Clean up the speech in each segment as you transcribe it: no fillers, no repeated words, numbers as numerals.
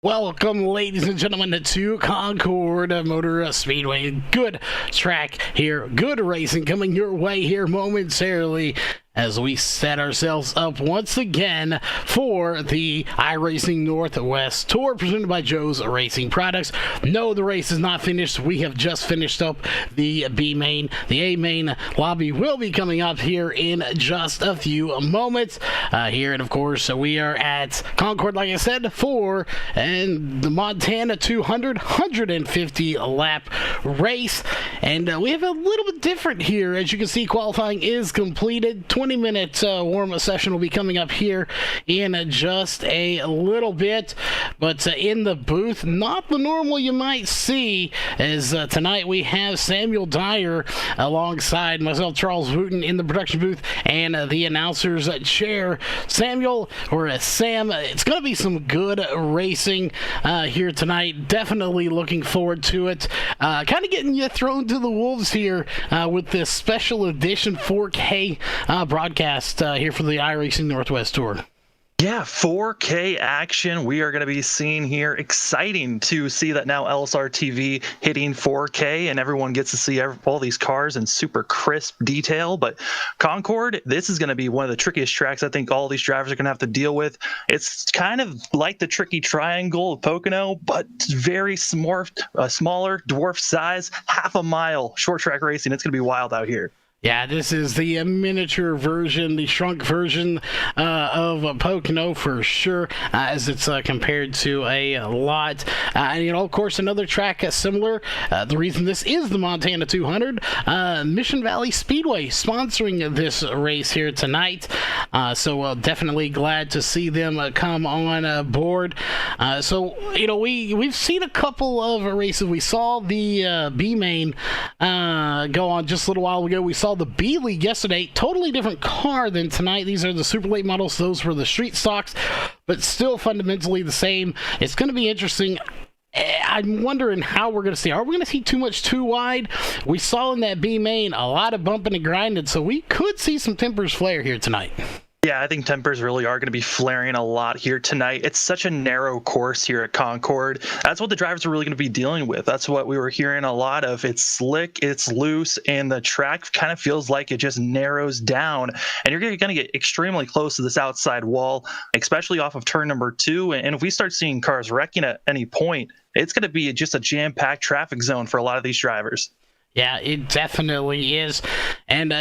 Welcome, ladies and gentlemen, to Concord Motor Speedway. Good track here, good racing coming your way here momentarily as we set ourselves up once again for the iRacing Northwest Tour presented by Joe's Racing Products. No, the race is not finished. We have just finished up the B main. The A main lobby will be coming up here in just a few moments. Here, and of course, we are at Concord, like I said, for the Montana 150 lap race. And we have a little bit different here. As you can see, qualifying is completed. 20-minute warm-up session will be coming up here in just a little bit. But in the booth, not the normal you might see, as tonight we have Samuel Dyer alongside myself, Charles Wooten, in the production booth and the announcer's chair. Samuel, or Sam, it's going to be some good racing here tonight. Definitely looking forward to it. Kind of getting you thrown to the wolves here with this special edition 4K broadcast here for the iRacing Northwest Tour. Yeah, 4K action we are going to be seeing here. Exciting to see that now LSR TV hitting 4K and everyone gets to see all these cars in super crisp detail. But Concord, this is going to be one of the trickiest tracks I think all these drivers are going to have to deal with. It's kind of like the tricky triangle of Pocono, but very smaller, dwarf size, half a mile, short track racing. It's going to be wild out here. Yeah, this is the miniature version, the shrunk version of Pocono for sure, as it's compared to a lot. And, of course, another track similar. The reason this is the Montana 200, Mission Valley Speedway sponsoring this race here tonight. So definitely glad to see them come on board. We've seen a couple of races. We saw the B main go on just a little while ago. We saw the B League yesterday. Totally different car than tonight. These are the super late models. Those were the street stocks, but still fundamentally the same. It's going to be interesting. I'm wondering how we're going to see. Are we going to see too much too wide? We saw in that B main a lot of bumping and grinding, so we could see some tempers flare here tonight. Yeah, I think tempers really are going to be flaring a lot here tonight. It's such a narrow course here at Concord. That's what the drivers are really going to be dealing with. That's what we were hearing a lot of. It's slick, it's loose, and the track kind of feels like it just narrows down. And you're going to get extremely close to this outside wall, especially off of turn number 2. And if we start seeing cars wrecking at any point, it's going to be just a jam-packed traffic zone for a lot of these drivers. Yeah, it definitely is. And,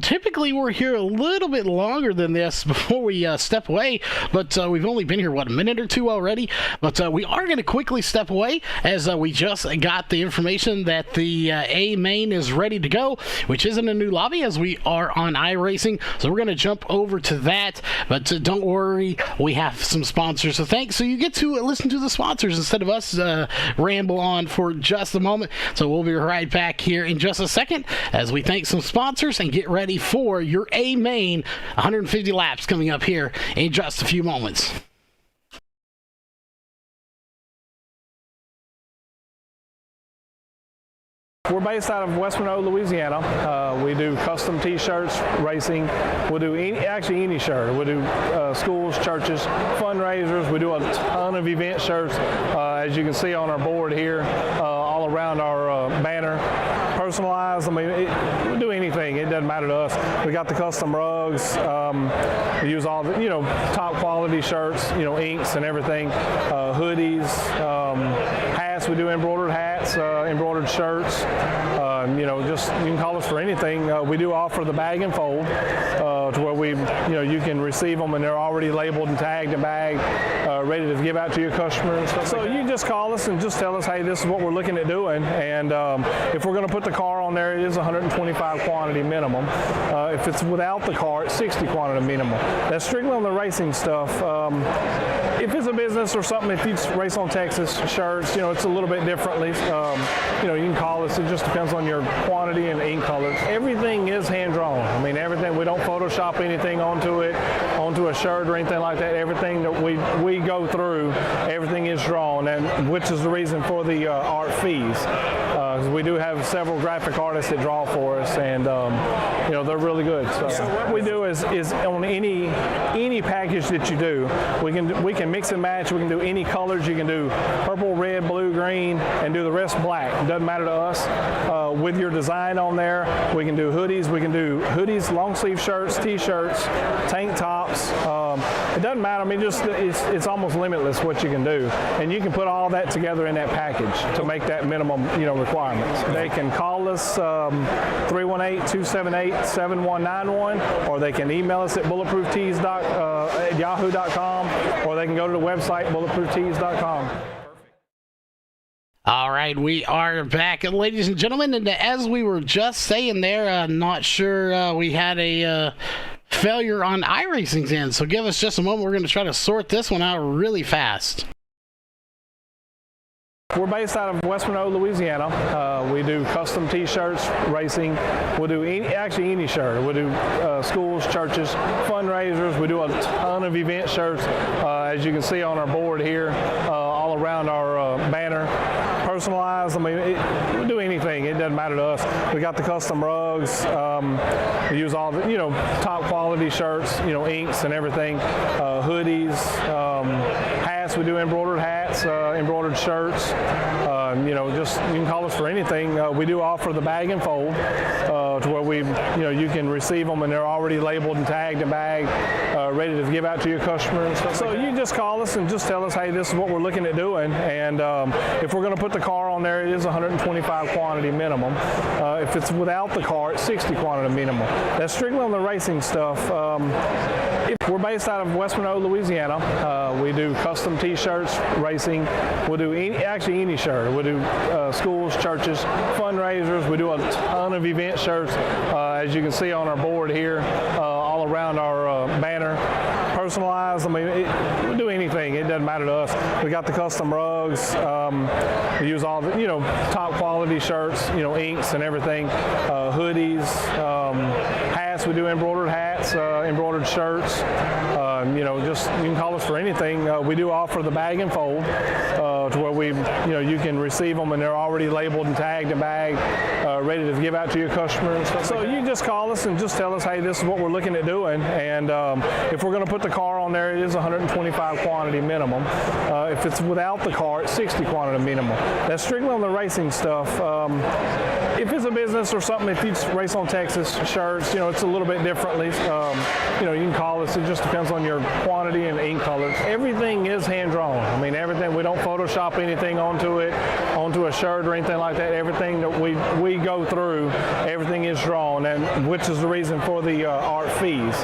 typically we're here a little bit longer than this before we step away. But we've only been here, a minute or two already? But we are going to quickly step away as we just got the information that the A main is ready to go, which isn't a new lobby as we are on iRacing. So we're going to jump over to that. But don't worry, we have some sponsors to thank. So you get to listen to the sponsors instead of us ramble on for just a moment. So we'll be right back here in just a second as we thank some sponsors and get ready for your A main 150 laps coming up here in just a few moments. We're based out of West Monroe, Louisiana. We do custom t-shirts, racing. We'll do any shirt. We'll do schools, churches, fundraisers. We do a ton of event shirts, as you can see on our board here, all around our banner. Personalized, we'll do anything. It doesn't matter to us. We got the custom rugs. We use all the, top quality shirts, inks and everything, hoodies, hats. We do embroidered hats, embroidered shirts. You can call us for anything. We do offer the bag and fold to where you can receive them and they're already labeled and tagged and bagged, ready to give out to your customer and stuff. So you can just call us and just tell us, hey, this is what we're looking at doing. And if we're going to put the car on there, it is 125 quantity minimum. If it's without the car, it's 60 quantity minimum. That's strictly on the racing stuff. If it's a business or something, if you race on Texas shirts, it's a little bit differently. You can call us. It just depends on your quantity and ink color. Everything is hand drawn. Everything. We don't Photoshop anything onto a shirt or anything like that. Everything that we go through, everything is drawn. and which is the reason for the art fees. 'Cause we do have several graphic artists that draw for us, and they're really good. So what we do is on any package that you do, we can mix and match. We can do any colors. You can do purple, red, blue, green, and do the rest black. It doesn't matter to us. With your design on there, we can do hoodies. We can do hoodies, long sleeve shirts, t-shirts, tank tops. It doesn't matter. I mean, it's almost limitless what you can do, and you can put all that together in that package to make that minimum requirements. They can call us 318-278-7191, or they can email us at bulletprooftees.yahoo.com, or they can go to the website bulletprooftees.com. All right, we are back, ladies and gentlemen, and as we were just saying there, not sure we had a failure on iRacing's end, so give us just a moment. We're going to try to sort this one out really fast. We're based out of West Monroe, Louisiana. We do custom t-shirts, racing. We'll do any shirt. We'll do schools, churches, fundraisers. We do a ton of event shirts, as you can see on our board here, all around our banner. Personalized. I mean, we do anything. It doesn't matter to us. We got the custom rugs. We use all the top quality shirts, inks and everything. Hoodies, hats. We do embroidered hats, embroidered shirts. Just you can call us for anything. We do offer the bag and fold, to where you can receive them and they're already labeled and tagged and bagged, ready to give out to your customer and stuff. So you just call us and just tell us, hey, this is what we're looking at doing, and if we're going to put the car on there, it is 125 quantity minimum. If it's without the car, it's 60 quantity minimum. That's strictly on the racing stuff. We're based out of West Monroe, Louisiana. We do custom t-shirts, racing. We'll do any shirt. We'll do schools, churches, fundraisers. We do a ton of event shirts, as you can see on our board here, all around our banner. Personalized. I mean, we do anything. It doesn't matter to us. We got the custom rugs. We use all the top quality shirts, inks and everything. Hoodies, hats. We do embroidered hats, embroidered shirts. Just you can call us for anything. We do offer the bag and fold, to where you can receive them and they're already labeled and tagged and bagged, ready to give out to your customer and stuff. So you just call us and just tell us, hey, this is what we're looking at doing, and if we're going to put the car on there, it is 125 quantity minimum. If it's without the car, it's 60 quantity minimum. That's strictly on the racing stuff. If it's a business or something, if you race on Texas shirts, it's a little bit differently. You can call us. It just depends on your quantity and ink colors. Everything is hand drawn. I mean, everything. We don't Photoshop anything onto a shirt or anything like that. Everything that we go through, everything is drawn, and which is the reason for the art fees.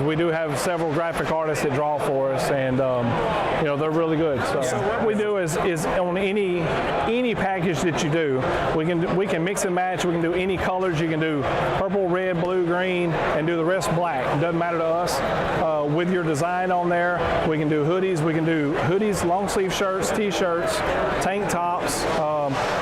We do have several graphic artists that draw for us, and they're really good. So what we do is on any package that you do, we can mix and match. We can do any colors. You can do purple, red, blue, green, and do the rest black. It doesn't matter to us. With your design on there, we can do hoodies. We can do hoodies, long sleeve shirts, t-shirts, tank tops.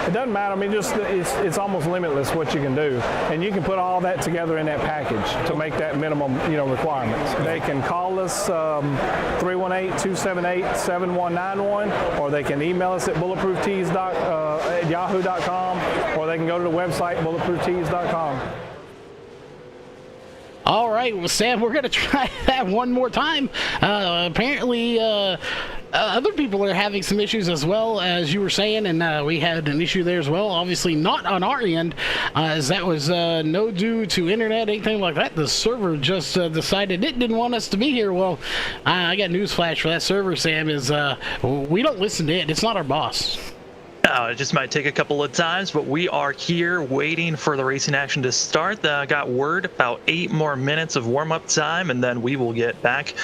It doesn't matter. I mean, it's almost limitless what you can do, and you can put all that together in that package to make that minimum requirements. They can call us 318-278-7191, or they can email us at bulletprooftees.yahoo.com, or they can go to the website bulletprooftees.com. All right, well, Sam, we're going to try that one more time. Apparently, other people are having some issues as well, as you were saying, and we had an issue there as well. Obviously, not on our end, as that was no due to internet, anything like that. The server just decided it didn't want us to be here. Well, I got news flash for that server, Sam, is we don't listen to it. It's not our boss. It just might take a couple of times, but we are here waiting for the racing action to start. I got word about 8 more minutes of warm-up time, and then we will get back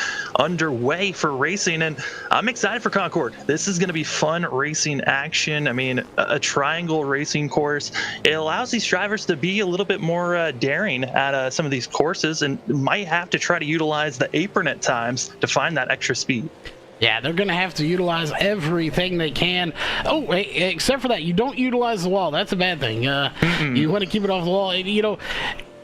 underway for racing. And I'm excited for Concord. This is going to be fun racing action. I mean, a triangle racing course. It allows these drivers to be a little bit more daring at some of these courses, and might have to try to utilize the apron at times to find that extra speed. Yeah, they're going to have to utilize everything they can. Oh, except for that, you don't utilize the wall. That's a bad thing. You want to keep it off the wall.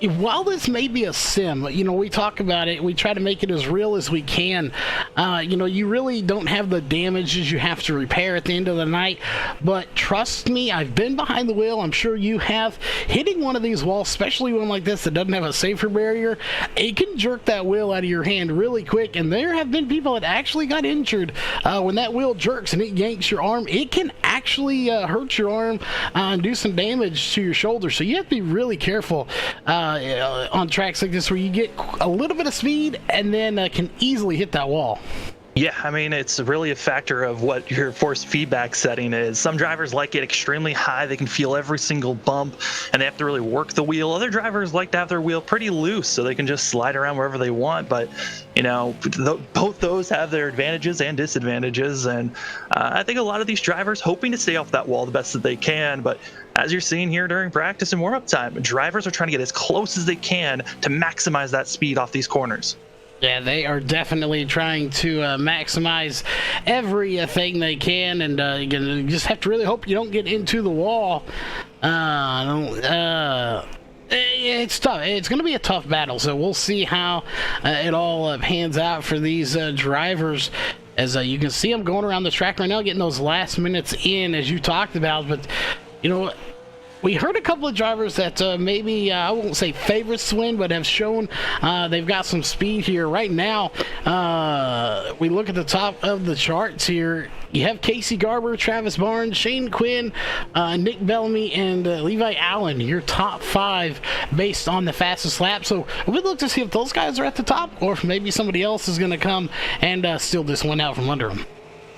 while this may be a sim, we talk about it, we try to make it as real as we can. You really don't have the damages you have to repair at the end of the night. But trust me, I've been behind the wheel. I'm sure you have. Hitting one of these walls, especially one like this that doesn't have a safer barrier, it can jerk that wheel out of your hand really quick. And there have been people that actually got injured when that wheel jerks and it yanks your arm. It can actually hurt your arm and do some damage to your shoulder. So you have to be really careful on tracks like this where you get a little bit of speed and then can easily hit that wall. Yeah, I mean, it's really a factor of what your force feedback setting is. Some drivers like it extremely high. They can feel every single bump, and they have to really work the wheel. Other drivers like to have their wheel pretty loose, so they can just slide around wherever they want. But, both those have their advantages and disadvantages. And I think a lot of these drivers hoping to stay off that wall the best that they can. But as you're seeing here during practice and warm-up time, drivers are trying to get as close as they can to maximize that speed off these corners. Yeah, they are definitely trying to maximize everything they can, and you just have to really hope you don't get into the wall. It's tough. It's going to be a tough battle, so we'll see how it all pans out for these drivers. As you can see them going around the track right now, getting those last minutes in, as you talked about. But, we heard a couple of drivers that maybe, I won't say favorites to win, but have shown they've got some speed here. Right now, we look at the top of the charts here. You have Casey Garber, Travis Barnes, Shane Quinn, Nick Bellamy, and Levi Allen, your top 5 based on the fastest lap. So we'd look to see if those guys are at the top or if maybe somebody else is going to come and steal this one out from under them.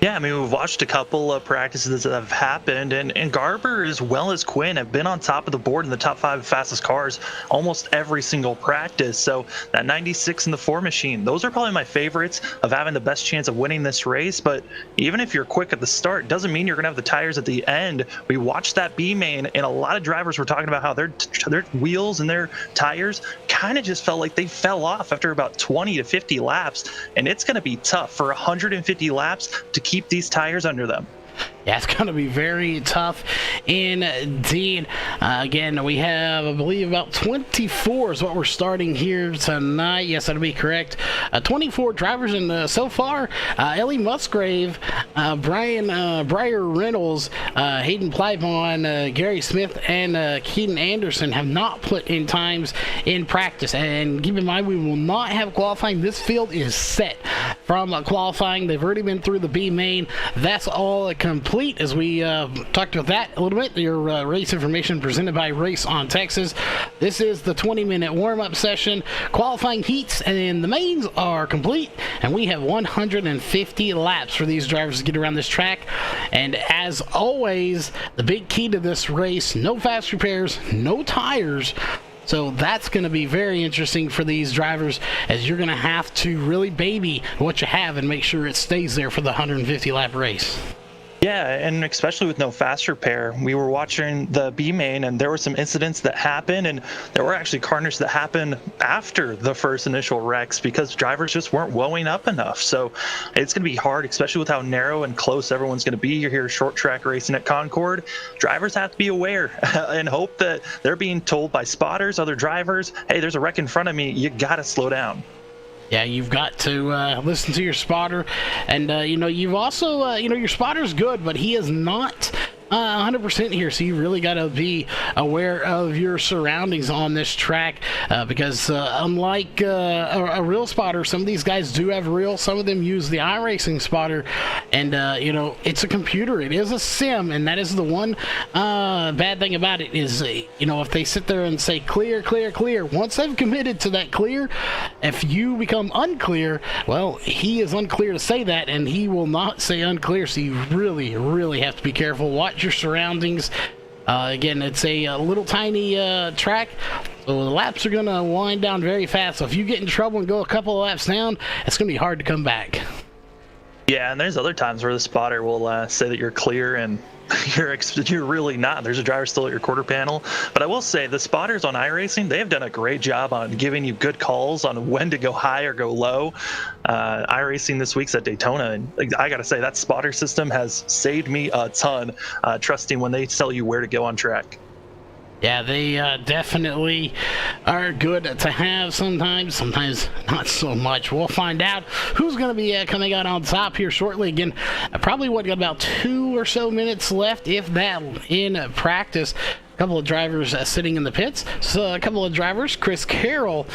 Yeah, I mean, we've watched a couple of practices that have happened, and Garber as well as Quinn have been on top of the board in the top 5 fastest cars almost every single practice. So that 96 in the 4 machine, those are probably my favorites of having the best chance of winning this race. But even if you're quick at the start, doesn't mean you're going to have the tires at the end. We watched that B main, and a lot of drivers were talking about how their wheels and their tires kind of just felt like they fell off after about 20 to 50 laps, and it's going to be tough for 150 laps to keep these tires under them. Yeah, it's going to be very tough indeed. Again, we have, I believe, about 24 is what we're starting here tonight. Yes, that'll be correct. 24 drivers, and so far, Ellie Musgrave, Brian Breyer Reynolds, Hayden Plivon, Gary Smith, and Keaton Anderson have not put in times in practice. And keep in mind, we will not have qualifying. This field is set from qualifying. They've already been through the B main. That's all complete. As we talked about that a little bit, your race information presented by Race on Texas. This is the 20-minute warm-up session. Qualifying heats and the mains are complete, and we have 150 laps for these drivers to get around this track. And as always, the big key to this race, no fast repairs, no tires. So that's going to be very interesting for these drivers, as you're going to have to really baby what you have and make sure it stays there for the 150 lap race. Yeah, and especially with no fast repair. We were watching the B main, and there were some incidents that happened, and there were actually carnage that happened after the first initial wrecks because drivers just weren't woeing up enough. So it's going to be hard, especially with how narrow and close everyone's going to be. You're here short track racing at Concord. Drivers have to be aware and hope that they're being told by spotters, other drivers, hey, there's a wreck in front of me. You got to slow down. Yeah, you've got to listen to your spotter. And, you've also, your spotter's good, but he is not 100% here, so you really got to be aware of your surroundings on this track because unlike a real spotter, some of these guys do have real, some of them use the iRacing spotter, and it's a computer, it is a sim, and that is the one bad thing about it is if they sit there and say clear, clear, clear, once they've committed to that clear, if you become unclear, well, he is unclear to say that, and he will not say unclear, so you really, really have to be careful. Watch your surroundings. Again, it's a little tiny track, so the laps are going to wind down very fast. So if you get in trouble and go a couple of laps down, it's going to be hard to come back. Yeah, and there's other times where the spotter will say that you're clear and you're really not. There's a driver still at your quarter panel. But I will say the spotters on iRacing, they have done a great job on giving you good calls on when to go high or go low. iRacing this week's at Daytona, and I got to say that spotter system has saved me a ton, trusting when they tell you where to go on track. Yeah, they definitely are good to have sometimes not so much. We'll find out who's going to be coming out on top here shortly. Again, probably got about 2 or so minutes left, if that, in practice. Couple of drivers sitting in the pits. So a couple of drivers, Chris Carroll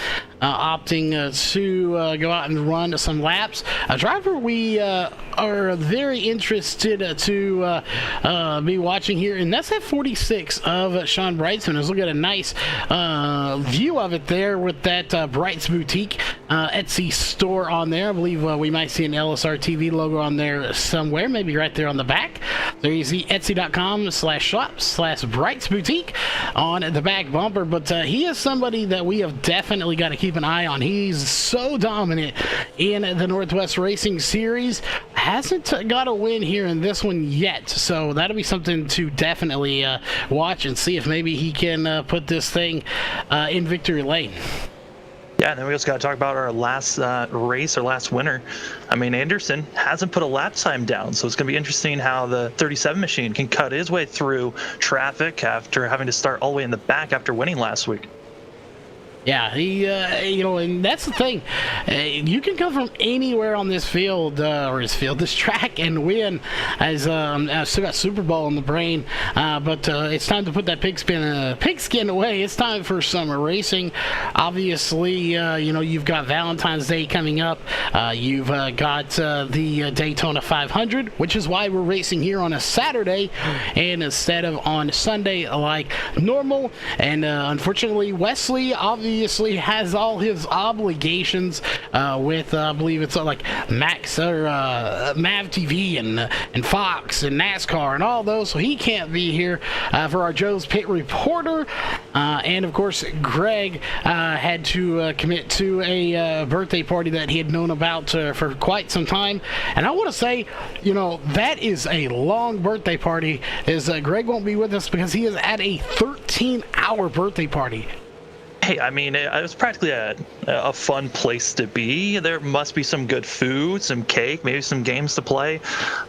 opting to go out and run some laps. A driver we are very interested to be watching here, and that's at 46 of Sean Brightsman. Let's look at a nice view of it there with that Brights Boutique Etsy store on there. I believe we might see an LSR TV logo on there somewhere, maybe right there on the back. There you see etsy.com/shop/Brights Boutique on the back bumper. But he is somebody that we have definitely got to keep an eye on. He's so dominant in the Northwest Racing Series. Hasn't got a win here in this one yet, so that'll be something to definitely watch and see if maybe he can put this thing in victory lane. Yeah, and then we also got to talk about our last race, our last winner. I mean, Anderson hasn't put a lap time down, so it's going to be interesting how the 37 machine can cut his way through traffic after having to start all the way in the back after winning last week. Yeah, he, and that's the thing. You can come from anywhere on this field, this track, and win. As I still got Super Bowl in the brain, but it's time to put that pigskin away. It's time for summer racing. Obviously, you've got Valentine's Day coming up. You've got the Daytona 500, which is why we're racing here on a Saturday and instead of on Sunday like normal. And unfortunately, Wesley obviously has all his obligations with I believe it's like Max or Mav TV and Fox and NASCAR and all those, so he can't be here for our Joe's Pit Reporter. And of course, Greg had to commit to a birthday party that he had known about for quite some time. And I want to say, that is a long birthday party. Greg won't be with us because he is at a 13-hour birthday party. Hey, I mean, it was practically a fun place to be. There must be some good food, some cake, maybe some games to play.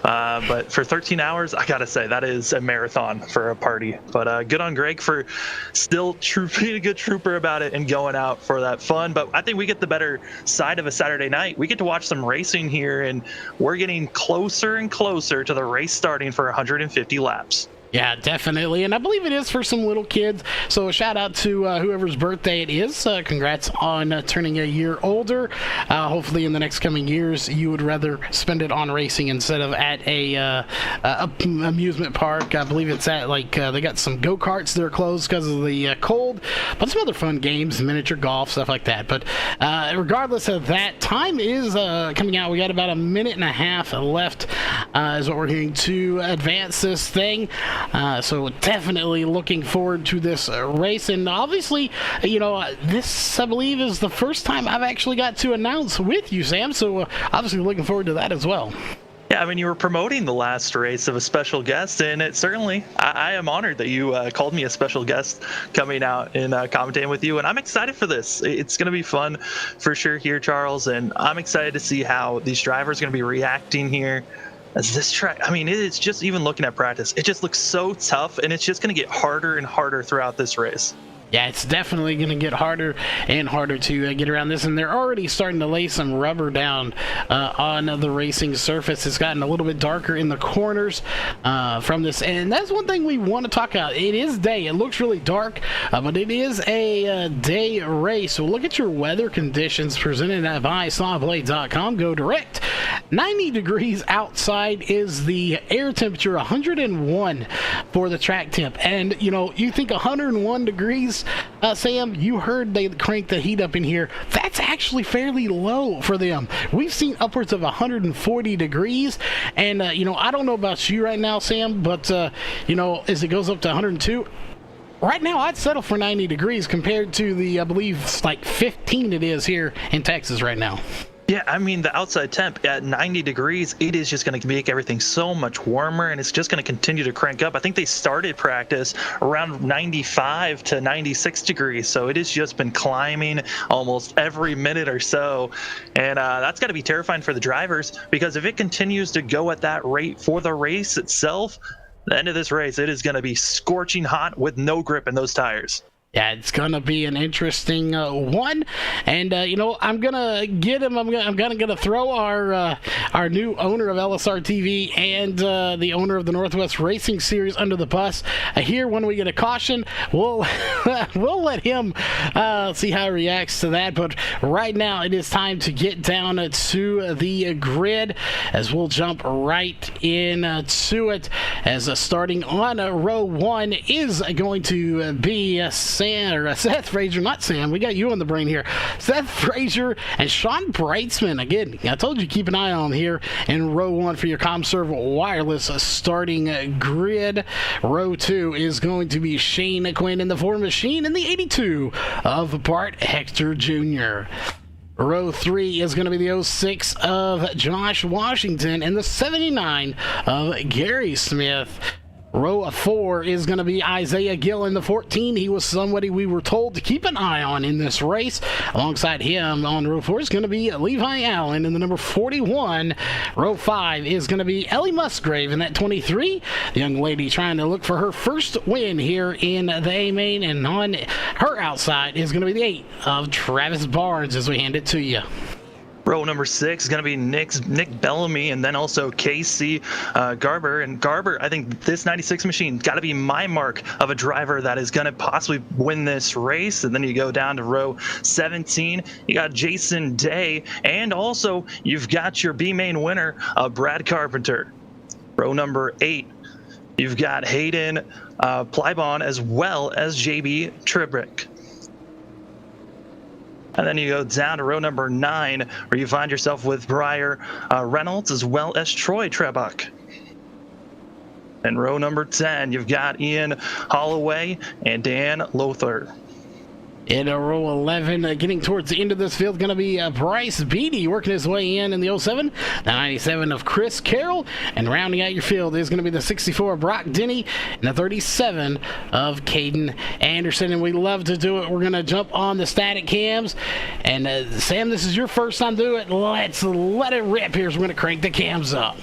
But for 13 hours, I got to say, that is a marathon for a party. But good on Greg for still being a good trooper about it and going out for that fun. But I think we get the better side of a Saturday night. We get to watch some racing here, and we're getting closer and closer to the race starting for 150 laps. Yeah, definitely. And I believe it is for some little kids. So a shout out to whoever's birthday it is. Congrats on turning a year older. Hopefully in the next coming years, you would rather spend it on racing instead of at a amusement park. I believe it's at they got some go-karts that are closed because of the cold, but some other fun games, miniature golf, stuff like that. But regardless of that, time is coming out. We got about a minute and a half left is what we're hearing to advance this thing. So definitely looking forward to this race. And obviously, this, I believe, is the first time I've actually got to announce with you, Sam. So obviously looking forward to that as well. Yeah, I mean, you were promoting the last race of a special guest, and it certainly, I am honored that you called me a special guest coming out and commentating with you, and I'm excited for this. It's going to be fun for sure here, Charles, and I'm excited to see how these drivers are going to be reacting here. As this track, I mean, it's just, even looking at practice, it just looks so tough, and it's just going to get harder and harder throughout this race. Yeah, it's definitely going to get harder and harder to get around this, and they're already starting to lay some rubber down on the racing surface. It's gotten a little bit darker in the corners from this, and that's one thing we want to talk about. It is day. It looks really dark, but it is a day race. So look at your weather conditions presented by sawblade.com. Go direct. 90 degrees outside is the air temperature, 101 for the track temp. And, you think 101 degrees, Sam, you heard they cranked the heat up in here. That's actually fairly low for them. We've seen upwards of 140 degrees. And, I don't know about you right now, Sam, but, as it goes up to 102, right now I'd settle for 90 degrees compared to the, I believe, 15 it is here in Texas right now. Yeah, I mean, the outside temp at 90 degrees, it is just going to make everything so much warmer, and it's just going to continue to crank up. I think they started practice around 95 to 96 degrees, so it has just been climbing almost every minute or so, and that's got to be terrifying for the drivers, because if it continues to go at that rate for the race itself, the end of this race, it is going to be scorching hot with no grip in those tires. Yeah, it's gonna be an interesting one, and I'm gonna get him. I'm gonna throw our new owner of LSR TV and the owner of the Northwest Racing Series under the bus here when we get a caution. We'll we'll let him see how he reacts to that. But right now, it is time to get down to the grid as we'll jump right into it. As starting on row 1 is going to be Seth Frazier, not Sam. We got you on the brain here. Seth Frazier and Sean Breitzman. Again, I told you keep an eye on him here in row 1 for your ComServe Wireless starting grid. Row 2 is going to be Shane Quinn in the Ford Machine in the 82 of Bart Hector Jr. Row 3 is going to be the 06 of Josh Washington and the 79 of Gary Smith. Row 4 is going to be Isaiah Gill in the 14. He was somebody we were told to keep an eye on in this race. Alongside him on row 4 is going to be Levi Allen in the number 41. Row 5 is going to be Ellie Musgrave in that 23. The young lady trying to look for her first win here in the A-Main. And on her outside is going to be the 8 of Travis Barnes as we hand it to you. Row number 6 is going to be Nick Bellamy and then also Casey Garber. And Garber, I think this 96 machine got to be my mark of a driver that is going to possibly win this race. And then you go down to row 17, you got Jason Day, and also you've got your B-Main winner, Brad Carpenter. Row number 8, you've got Hayden Plybon as well as JB Tribrick. And then you go down to row number 9, where you find yourself with Briar Reynolds as well as Troy Trebuck. And row number 10, you've got Ian Holloway and Dan Lothar. In row 11, getting towards the end of this field, going to be Bryce Beatty working his way in the 07, the 97 of Chris Carroll, and rounding out your field is going to be the 64 of Brock Denny and the 37 of Caden Anderson. And we love to do it. We're going to jump on the static cams. And Sam, this is your first time doing it. Let's let it rip here. So we're going to crank the cams up.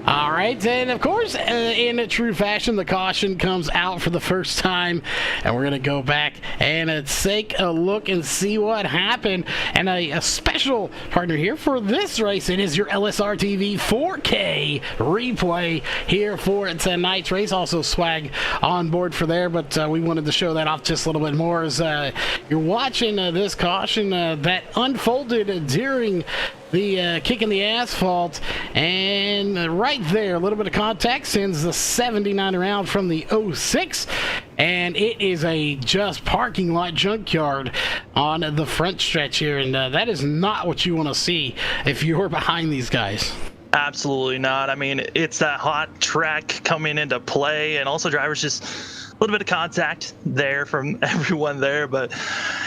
All right, and of course, in a true fashion, the caution comes out for the first time, and we're going to go back and take a look and see what happened. And a special partner here for this race, it is your LSR TV 4K replay here for tonight's race. Also swag on board for there, but we wanted to show that off just a little bit more as you're watching this caution that unfolded during the kick in the asphalt, and right there, a little bit of contact sends the 79 around from the 06, and it is a just parking lot junkyard on the front stretch here, and that is not what you want to see if you're behind these guys. Absolutely not. I mean, it's that hot track coming into play, and also drivers just a little bit of contact there from everyone there. But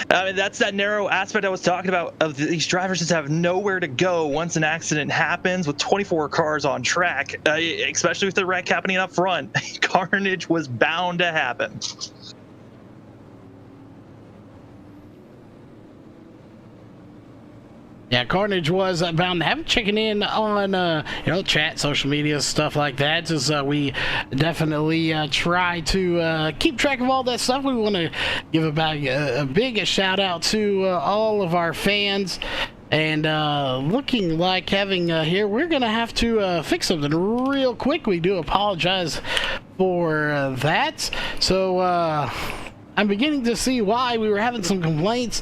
I mean, that's that narrow aspect I was talking about of these drivers just have nowhere to go once an accident happens with 24 cars on track, especially with the wreck happening up front. Carnage was bound to happen. Yeah, Carnage was bound to have checking in on chat, social media, stuff like that. As we definitely try to keep track of all that stuff. We want to give a big shout out to all of our fans. And looking like having here, we're gonna have to fix something real quick. We do apologize for that. So I'm beginning to see why we were having some complaints.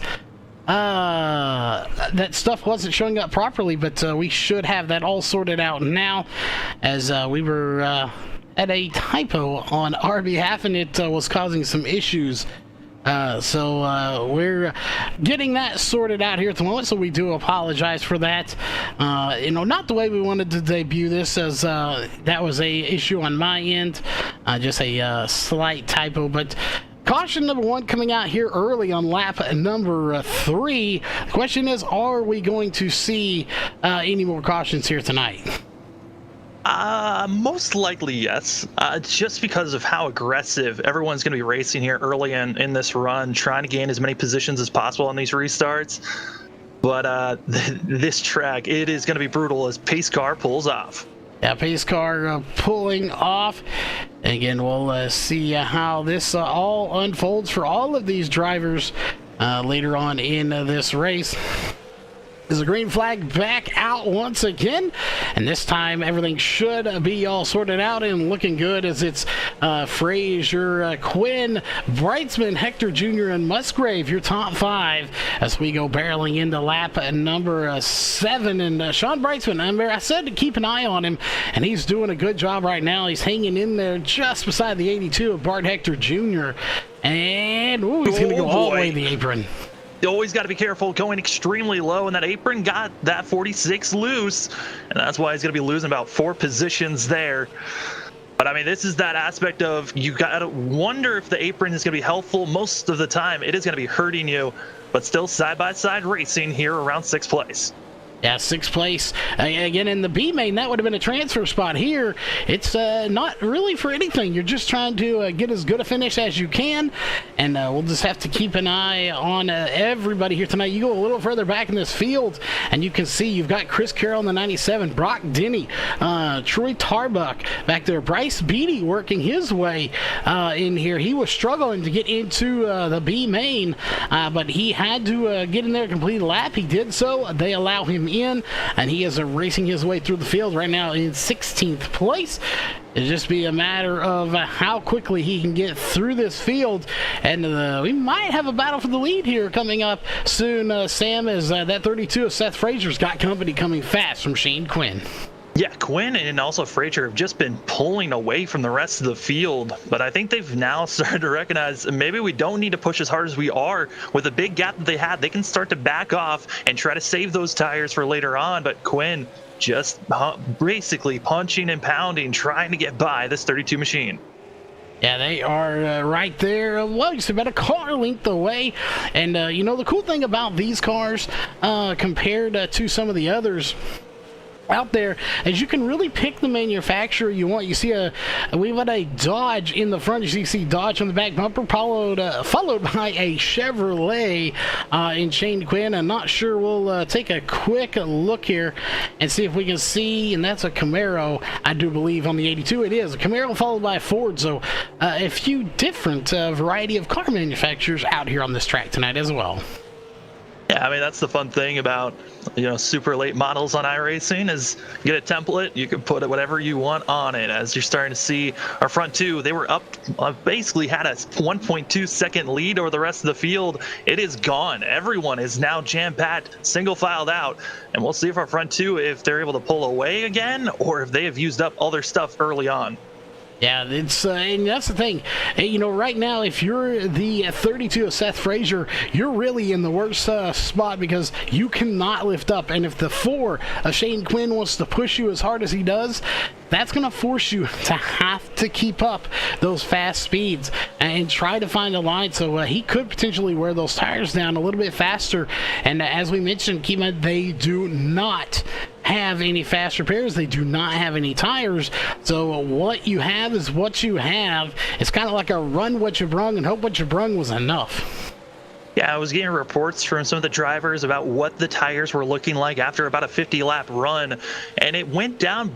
That stuff wasn't showing up properly, but we should have that all sorted out now, as we were at a typo on our behalf, and it was causing some issues. So we're getting that sorted out here at the moment, so we do apologize for that. Not the way we wanted to debut this, as that was a issue on my end, just a slight typo, but Caution number 1 coming out here early on lap number 3. The question is, are we going to see any more cautions here tonight? Most likely yes. Just because of how aggressive everyone's going to be racing here early in this run, trying to gain as many positions as possible on these restarts. But this track, it is going to be brutal as pace car pulls off. Yeah, pace car pulling off. Again, we'll see how this all unfolds for all of these drivers later on in this race. There's a green flag back out once again, and this time everything should be all sorted out and looking good as it's Frazier, Quinn, Brightsman, Hector Jr., and Musgrave, your top 5 as we go barreling into lap number 7. And Sean Brightsman, I said to keep an eye on him, and he's doing a good job right now. He's hanging in there just beside the 82 of Bart Hector Jr., and he's going to go all the way to the apron. You always got to be careful going extremely low, and that apron got that 46 loose, and that's why he's going to be losing about 4 positions there. But I mean, this is that aspect of you got to wonder if the apron is going to be helpful. Most of the time it is going to be hurting you, but still side-by-side racing here around 6th place. Yeah, 6th place. Again, in the B main, that would have been a transfer spot. Here, it's not really for anything. You're just trying to get as good a finish as you can, and we'll just have to keep an eye on everybody here tonight. You go a little further back in this field, and you can see you've got Chris Carroll in the 97, Brock Denny, Troy Tarbuck back there, Bryce Beatty working his way in here. He was struggling to get into the B main, but he had to get in there and complete a lap. He did so. They allow him in, and he is racing his way through the field right now in 16th place. It'll just be a matter of how quickly he can get through this field, and we might have a battle for the lead here coming up soon, Sam, as that 32 of Seth Frazier's got company coming fast from Shane Quinn. Yeah, Quinn and also Frazier have just been pulling away from the rest of the field, but I think they've now started to recognize maybe we don't need to push as hard as we are. With the big gap that they had, they can start to back off and try to save those tires for later on, but Quinn just basically punching and pounding, trying to get by this 32 machine. Yeah, they are right there. Well, it's about a car length away. And, you know, the cool thing about these cars compared to some of the others out there is you can really pick the manufacturer you want. You see we've got a Dodge in the front. You see Dodge on the back bumper, followed by a Chevrolet in Shane Quinn. I'm not sure. We'll take a quick look here and see if we can see, and that's a Camaro, I do believe, on the 82. It is a Camaro followed by a Ford, so a few different variety of car manufacturers out here on this track tonight as well. Yeah, I mean, that's the fun thing about, you know, super late models on iRacing is you get a template, you can put whatever you want on it. As you're starting to see our front 2, they were up, basically had a 1.2 second lead over the rest of the field. It is gone. Everyone is now jam-packed, single filed out, and we'll see if our front 2, if they're able to pull away again or if they have used up all their stuff early on. Yeah, it's and that's the thing. You know, right now, if you're the 32 of Seth Frazier, you're really in the worst spot because you cannot lift up. And if the 4 of Shane Quinn wants to push you as hard as he does, that's going to force you to have to keep up those fast speeds and try to find a line. So he could potentially wear those tires down a little bit faster. And as we mentioned, Kima, they do not have any fast repairs. They do not have any tires. So what you have is what you have. It's kind of like a run what you brung and hope what you brung was enough. Yeah, I was getting reports from some of the drivers about what the tires were looking like after about a 50-lap run, and it went down.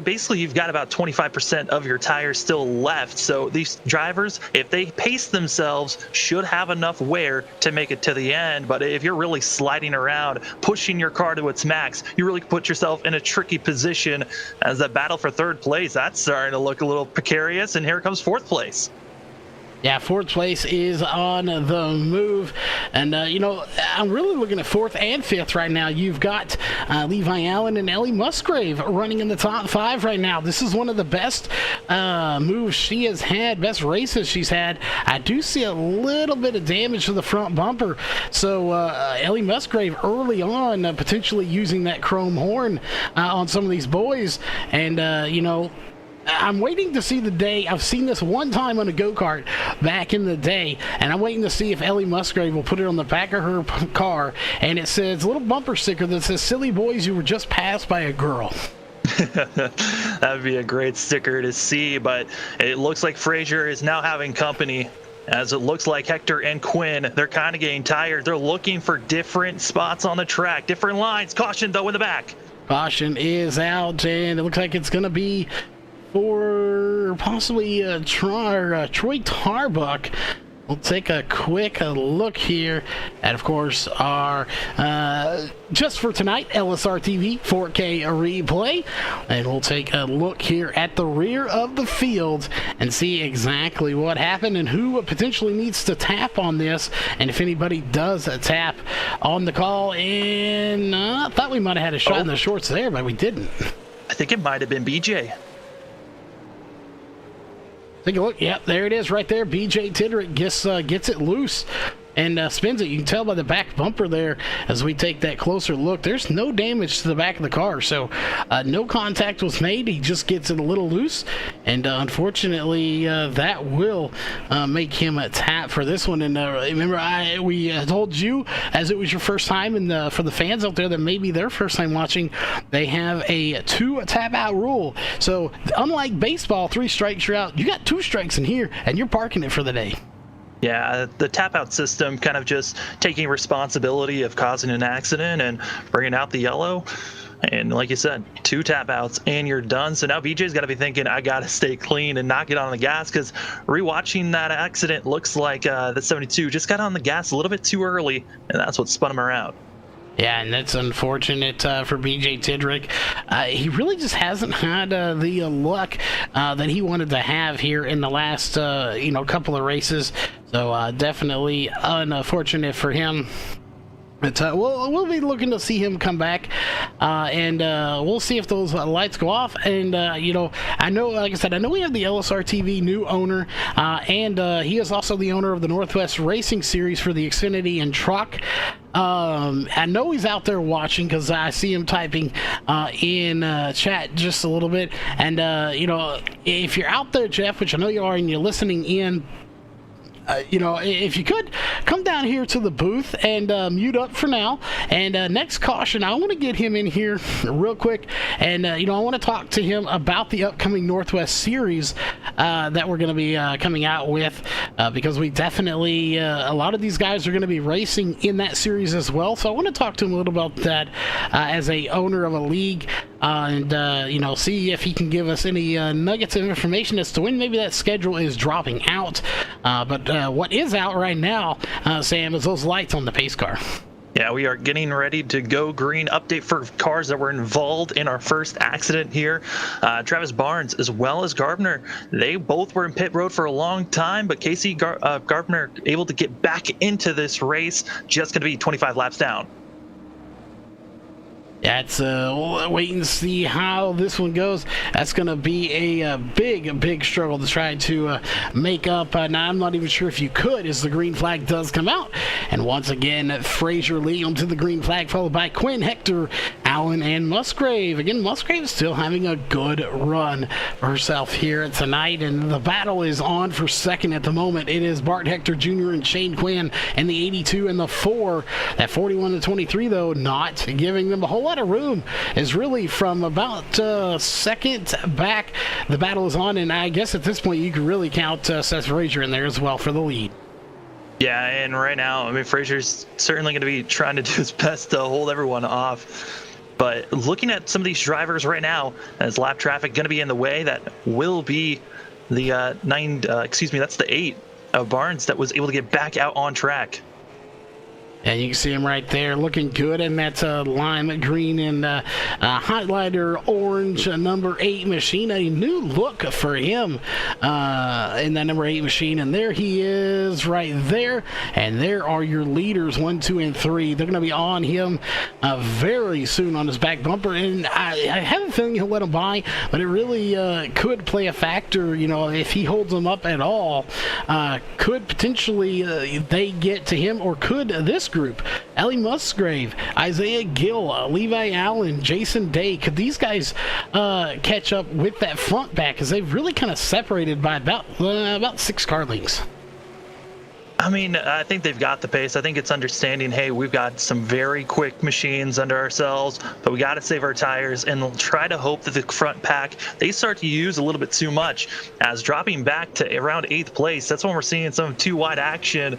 Basically, you've got about 25% of your tires still left. So these drivers, if they pace themselves, should have enough wear to make it to the end. But if you're really sliding around, pushing your car to its max, you really put yourself in a tricky position. As the battle for 3rd place, that's starting to look a little precarious. And here comes 4th place. Yeah, 4th place is on the move. And, you know, I'm really looking at 4th and 5th right now. You've got Levi Allen and Ellie Musgrave running in the top 5 right now. This is one of the best moves she has had, best races she's had. I do see a little bit of damage to the front bumper. So Ellie Musgrave early on potentially using that chrome horn on some of these boys. And, you know, I'm waiting to see the day. I've seen this one time on a go-kart back in the day, and I'm waiting to see if Ellie Musgrave will put it on the back of her car, and it says a little bumper sticker that says, "Silly boys, you were just passed by a girl." That would be a great sticker to see, but it looks like Frazier is now having company, as it looks like Hector and Quinn, they're kind of getting tired. They're looking for different spots on the track, different lines. Caution, though, in the back. Caution is out, and it looks like it's going to be for possibly Troy Tarbuck. We'll take a quick look here at, of course, our just for tonight LSR TV 4K replay, and we'll take a look here at the rear of the field and see exactly what happened and who potentially needs to tap on this, and if anybody does tap on the call. And I thought we might have had a shot in the shorts there, but we didn't. I think it might have been BJ. Take a look. Yep, there it is right there. BJ Tidrick gets it loose and spins it. You can tell by the back bumper there as we take that closer look. There's no damage to the back of the car, so no contact was made. He just gets it a little loose, and unfortunately that will make him a tap for this one. And remember, we told you, as it was your first time, and for the fans out there that maybe their first time watching, they have a 2 tap out rule. So unlike baseball, 3 strikes you're out. You got 2 strikes in here, and you're parking it for the day. Yeah, the tap-out system kind of just taking responsibility of causing an accident and bringing out the yellow. And like you said, 2 tap-outs and you're done. So now BJ's got to be thinking, I got to stay clean and not get on the gas, because rewatching that accident looks like that 72 just got on the gas a little bit too early, and that's what spun him around. Yeah, and that's unfortunate for BJ Tidrick. He really just hasn't had the luck that he wanted to have here in the last couple of races. So definitely unfortunate for him. But we'll be looking to see him come back, and we'll see if those lights go off. And I know, like I said, I know we have the LSR TV new owner, and he is also the owner of the Northwest Racing Series for the Xfinity and Truck. I know he's out there watching, because I see him typing in chat just a little bit. And if you're out there, Jeff, which I know you are, and you're listening in, if you could come down here to the booth and mute up for now. And next caution, I want to get him in here real quick, and I want to talk to him about the upcoming Northwest Series that we're going to be coming out with, because we definitely a lot of these guys are going to be racing in that series as well. So I want to talk to him a little about that as a owner of a league, and see if he can give us any nuggets of information as to when maybe that schedule is dropping out. But what is out right now, Sam, is those lights on the pace car. Yeah, we are getting ready to go green. Update for cars that were involved in our first accident here. Travis Barnes as well as Gardner, they both were in pit road for a long time, but Casey Gardner able to get back into this race, just going to be 25 laps down. That's we'll wait and see how this one goes. That's going to be a big struggle to try to make up. Now, I'm not even sure if you could, as the green flag does come out. And once again, Frazier leading onto the green flag, followed by Quinn, Hector, Allen, and Musgrave. Again, Musgrave still having a good run for herself here tonight, and the battle is on for second at the moment. It is Bart Hector Jr. and Shane Quinn and the 82 and the 4. That 41 to 23, though, not giving them a whole lot of room, is really from about second back. The battle is on, and I guess at this point you can really count Seth Frazier in there as well for the lead. Yeah, and right now, I mean, Frazier's certainly going to be trying to do his best to hold everyone off. But looking at some of these drivers right now, as lap traffic going to be in the way, that will be the that's the 8 of Barnes that was able to get back out on track. And you can see him right there looking good in that lime green and highlighter orange number 8 machine. A new look for him in that number 8 machine. And there he is right there. And there are your leaders, 1, 2, and 3. They're going to be on him very soon on his back bumper. And I have a feeling he'll let him by, but it really could play a factor, if he holds them up at all. Could potentially they get to him, or could this group. Ellie Musgrave, Isaiah Gill, Levi Allen, Jason Day. Could these guys catch up with that front back? Because they've really kind of separated by about 6 car lengths. I mean, I think they've got the pace. I think it's understanding, hey, we've got some very quick machines under ourselves, but we got to save our tires and try to hope that the front pack, they start to use a little bit too much. As dropping back to around 8th place, that's when we're seeing some too wide action,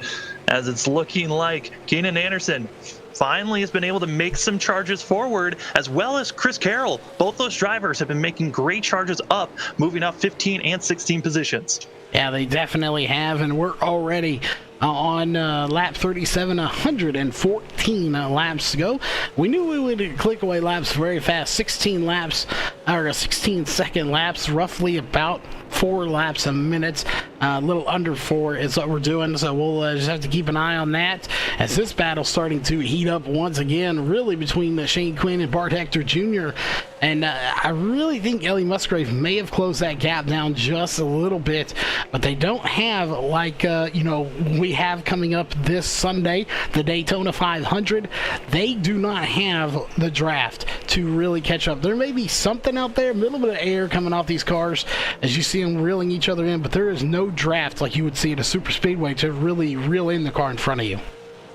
as it's looking like Keenan Anderson finally has been able to make some charges forward, as well as Chris Carroll. Both those drivers have been making great charges up, moving up 15 and 16 positions. Yeah, they definitely have, and we're already on lap 37, 114 laps to go. We knew we would click away laps very fast, 16 laps, or 16-second laps, roughly about 4 laps a minute, a little under 4 is what we're doing, so we'll just have to keep an eye on that as this battle's starting to heat up once again, really between Shane Quinn and Bart Hector Jr., and I really think Ellie Musgrave may have closed that gap down just a little bit, but they don't have, like, we have coming up this Sunday, the Daytona 500. They do not have the draft to really catch up. There may be something out there, a little bit of air coming off these cars as you see them reeling each other in, but there is no draft like you would see at a super speedway to really reel in the car in front of you.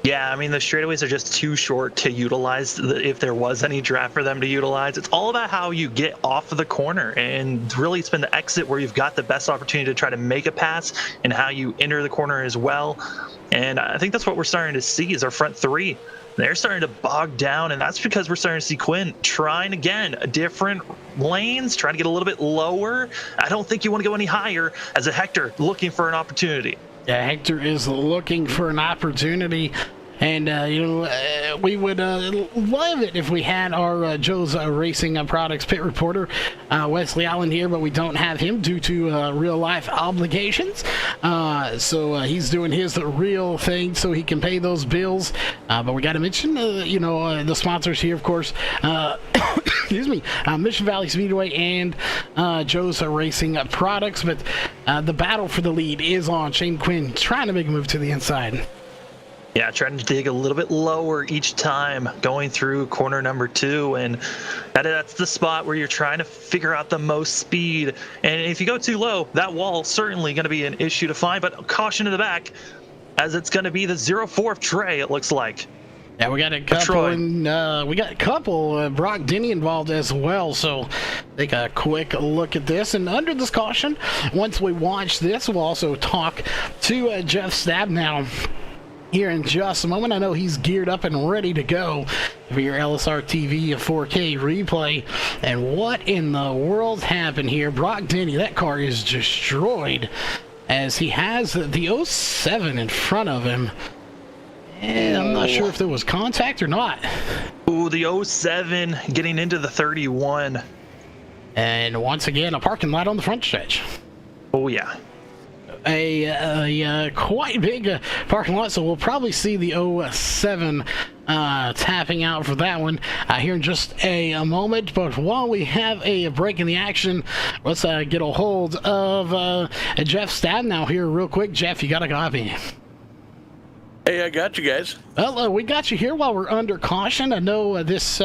Yeah, I mean, the straightaways are just too short to utilize if there was any draft for them to utilize. It's all about how you get off of the corner, and really it's been the exit where you've got the best opportunity to try to make a pass and how you enter the corner as well. And I think that's what we're starting to see is our front 3. They're starting to bog down, and that's because we're starting to see Quinn trying again different lanes, trying to get a little bit lower. I don't think you want to go any higher as a Hector looking for an opportunity. Yeah, Hector is looking for an opportunity, and we would love it if we had our Joe's Racing Products pit reporter, Wesley Allen, here, but we don't have him due to real-life obligations. So he's doing his real thing so he can pay those bills. But we got to mention, the sponsors here, of course. Excuse me, Mission Valley Speedway and Joe's Racing Products. But the battle for the lead is on. Shane Quinn trying to make a move to the inside. Yeah, trying to dig a little bit lower each time going through corner number 2, and that's the spot where you're trying to figure out the most speed. And if you go too low, that wall is certainly going to be an issue to find, but caution to the back, as it's going to be the 04 of Trey, it looks like. Yeah, we got a couple, Brock Denny involved as well, so take a quick look at this. And under this caution, once we watch this, we'll also talk to Jeff Stabnow here in just a moment. I know he's geared up and ready to go for your LSR TV 4K replay. And what in the world happened here? Brock Denny, that car is destroyed as he has the 07 in front of him. And I'm not sure if there was contact or not. Ooh, the 07 getting into the 31. And once again, a parking lot on the front stretch. Oh, yeah. A quite big parking lot, so we'll probably see the 07 tapping out for that one here in just a moment. But while we have a break in the action, let's get a hold of Jeff Stabnow here real quick. Jeff, you got a copy? Hey, I got you guys. Well, we got you here while we're under caution. I know this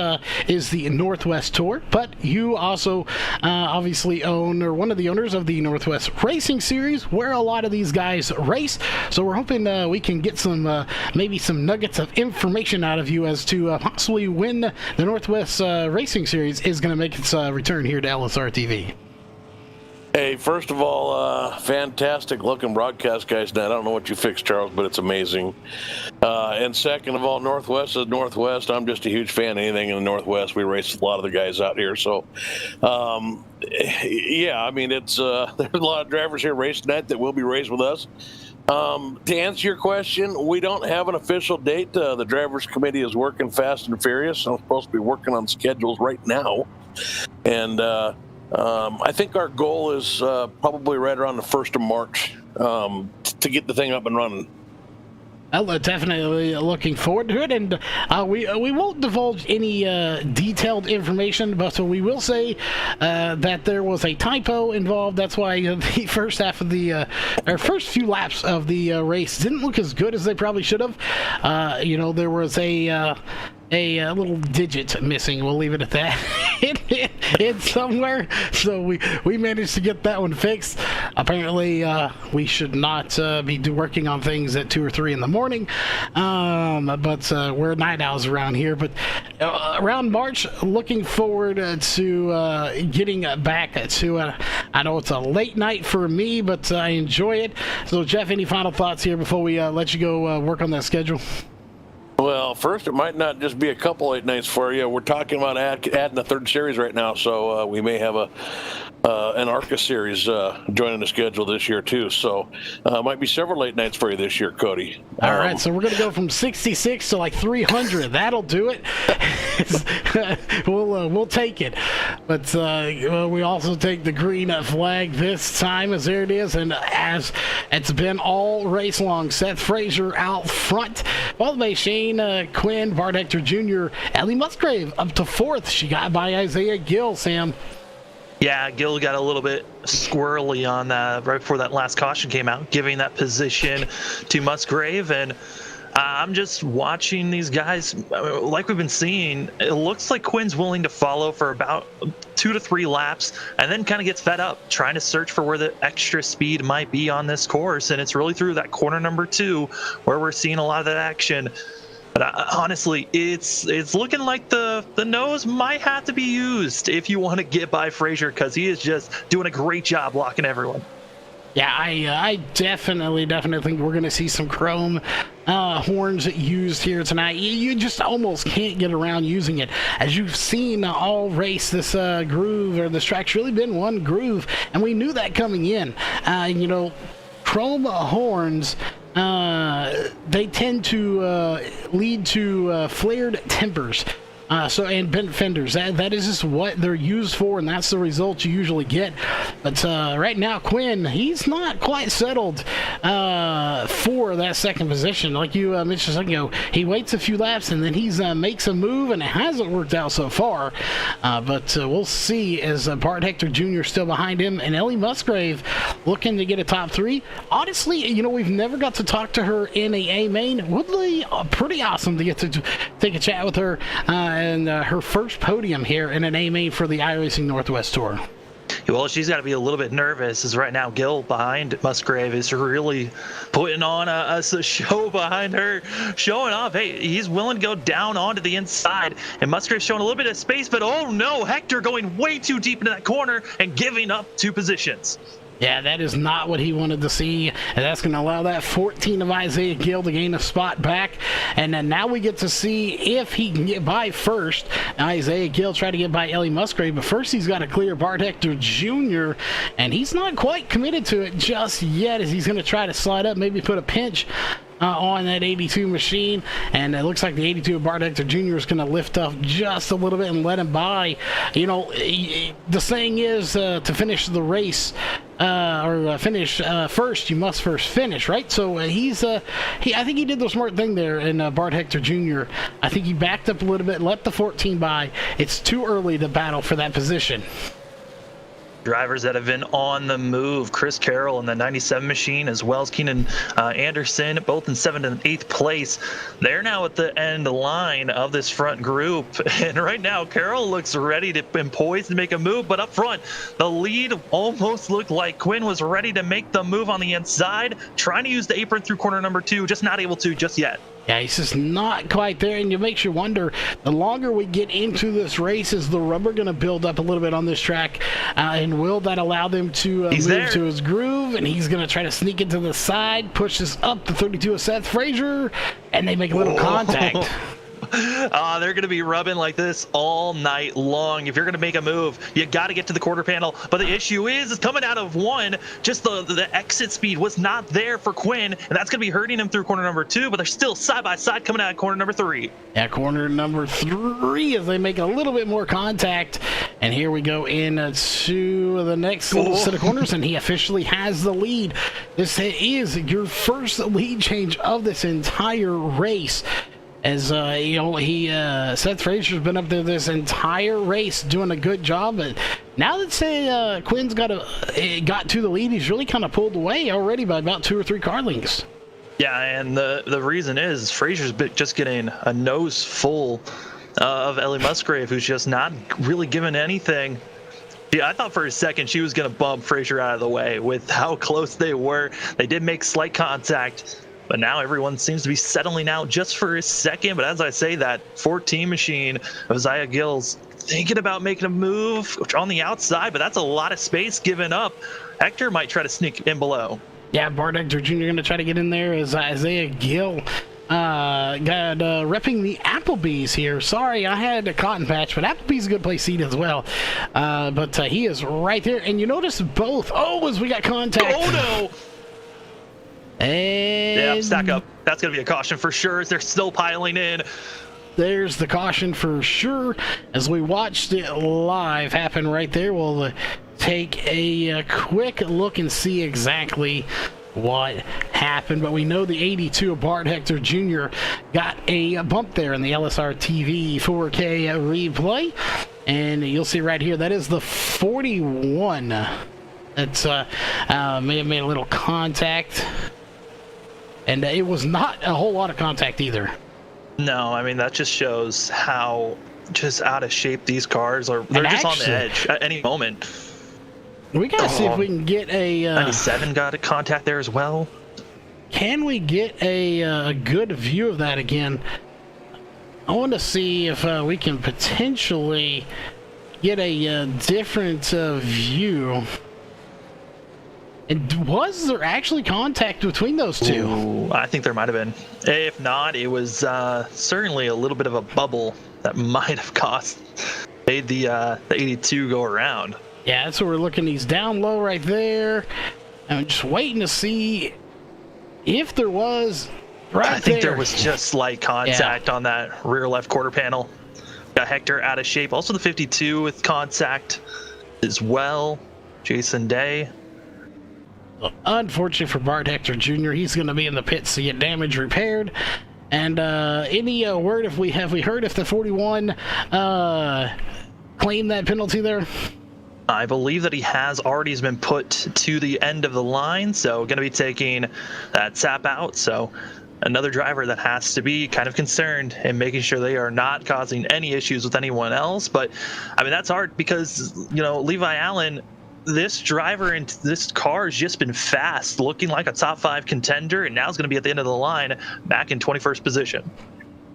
is the Northwest Tour, but you also obviously own, or one of the owners of the Northwest Racing Series, where a lot of these guys race. So we're hoping we can get some, maybe some nuggets of information out of you as to possibly when the Northwest Racing Series is going to make its return here to LSR TV. Hey, first of all, fantastic looking broadcast, guys. Now, I don't know what you fixed, Charles, but it's amazing. And second of all, Northwest is Northwest. I'm just a huge fan of anything in the Northwest. We race a lot of the guys out here. So, yeah, I mean, it's there's a lot of drivers here racing tonight that will be raced with us. To answer your question, we don't have an official date. The drivers committee is working fast and furious. I'm supposed to be working on schedules right now. And, I think our goal is probably right around the 1st of March to get the thing up and running. Well, definitely looking forward to it, and we won't divulge any detailed information, but we will say that there was a typo involved. That's why the first half of the or first few laps of the race didn't look as good as they probably should have. There was a little digit missing. We'll leave it at that. It's somewhere. So we managed to get that one fixed. Apparently, we should not be working on things at 2 or 3 in the morning. But we're night owls around here. But around March, looking forward to getting back to I know it's a late night for me, but I enjoy it. So, Jeff, any final thoughts here before we let you go work on that schedule? Well, first, it might not just be a couple late nights for you. We're talking about adding a third series right now, so we may have an ARCA series joining the schedule this year, too. So might be several late nights for you this year, Cody. All right, so we're going to go from 66 to like 300. That'll do it. We'll take it. But we also take the green flag this time, as there it is. And as it's been all race long, Seth Frazier out front, followed by Shane Quinn, Bart Hector Jr., Ellie Musgrave up to 4th. She got by Isaiah Gill, Sam. Yeah, Gill got a little bit squirrely on that right before that last caution came out, giving that position to Musgrave. And I'm just watching these guys, like we've been seeing. It looks like Quinn's willing to follow for about 2 to 3 laps and then kind of gets fed up trying to search for where the extra speed might be on this course. And it's really through that corner number 2 where we're seeing a lot of that action. But honestly, it's looking like the nose might have to be used if you want to get by Frazier, because he is just doing a great job blocking everyone. Yeah, I definitely think we're going to see some chrome horns used here tonight. You just almost can't get around using it. As you've seen all race, this groove, or this track's really been one groove, and we knew that coming in. Chrome horns, they tend to lead to flared tempers. And bent fenders, that is just what they're used for, and that's the result you usually get. But right now, Quinn, he's not quite settled for that second position. Like you mentioned a second ago, he waits a few laps and then he's makes a move, and it hasn't worked out so far. But we'll see, as Bart Hector Jr. still behind him, and Ellie Musgrave looking to get a top 3. Honestly, we've never got to talk to her in a main. Would be pretty awesome to get to take a chat with her. And her first podium here in an A-main for the iRacing Northwest Tour. Well, she's got to be a little bit nervous, as right now Gill behind Musgrave is really putting on a show behind her, showing off. Hey, he's willing to go down onto the inside, and Musgrave's showing a little bit of space, but oh no, Hector going way too deep into that corner and giving up 2 positions. Yeah, that is not what he wanted to see, and that's going to allow that 14 of Isaiah Gill to gain a spot back. And then now we get to see if he can get by first. Isaiah Gill tried to get by Ellie Musgrave, but first he's got to clear Bart Hector Jr., and he's not quite committed to it just yet, as he's going to try to slide up, maybe put a pinch on that 82 machine, and it looks like the 82 of Bart Hector Jr. is going to lift up just a little bit and let him by. The saying is to finish the race finish first, you must first finish, right? So I think he did the smart thing there in Bart Hector Jr. I think he backed up a little bit, let the 14 by. It's too early to battle for that position. Drivers that have been on the move, Chris Carroll in the 97 machine, as well as Keenan Anderson, both in 7th and 8th place. They're now at the end line of this front group, and right now Carroll looks ready to and poised to make a move, but up front the lead almost looked like Quinn was ready to make the move on the inside, trying to use the apron through corner number 2, just not able to just yet. Yeah, he's just not quite there, and it makes you wonder, the longer we get into this race, is the rubber going to build up a little bit on this track, and will that allow them to move there to his groove, and he's going to try to sneak into the side, push this up to 32 of Seth Frazier, and they make a little contact. They're going to be rubbing like this all night long. If you're going to make a move, you got to get to the quarter panel. But the issue is coming out of one, just the exit speed was not there for Quinn, and that's going to be hurting him through corner number 2, but they're still side by side coming out of corner number 3. Yeah, corner number 3 as they make a little bit more contact. And here we go into the next little set of corners, and he officially has the lead. This is your first lead change of this entire race. As Seth Frazier's been up there this entire race doing a good job, but now that Quinn's got to the lead, he's really kind of pulled away already by about 2 or 3 car lengths. Yeah, and the reason is Frazier's just getting a nose full of Ellie Musgrave, who's just not really giving anything. Yeah, I thought for a second she was going to bump Frazier out of the way with how close they were. They did make slight contact, but now everyone seems to be settling out just for a second. But as I say, that 14 machine of Zaya Gills thinking about making a move on the outside, but that's a lot of space given up. Hector might try to sneak in below. Yeah, Bart Hector Jr. going to try to get in there as Isaiah Gill repping the Applebee's here. Sorry, I had a cotton patch, but Applebee's a good place to eat as well. But he is right there, and you notice both. Oh, as we got contact. Oh no! And yeah, stack up. That's going to be a caution for sure as they're still piling in. There's the caution for sure. As we watched it live happen right there, we'll take a quick look and see exactly what happened. But we know the 82 of Bart Hector Jr. got a bump there in the LSR TV 4K replay. And you'll see right here, that is the 41. That's may have made a little contact. And it was not a whole lot of contact either. No, I mean, that just shows how just out of shape these cars are. They're just on the edge at any moment. We gotta see if we can get a 97 got a contact there as well. Can we get a good view of that again? I want to see if we can potentially get a different view. And was there actually contact between those two? Ooh, I think there might have been. If not, it was certainly a little bit of a bubble that might have made the 82 go around. Yeah, that's what we're looking. He's down low right there. I'm just waiting to see if there was. I think there was just slight contact on that rear left quarter panel. Got Hector out of shape. Also the 52 with contact as well. Jason Day. Unfortunately for Bart Hector Jr., he's going to be in the pits to get damage repaired. And any word have we heard if the 41 claimed that penalty there? I believe that he has already been put to the end of the line, so going to be taking that sap out. So another driver that has to be kind of concerned and making sure they are not causing any issues with anyone else. But I mean, that's hard because, Levi Allen, this driver and this car has just been fast, looking like a top 5 contender, and now is going to be at the end of the line back in 21st position.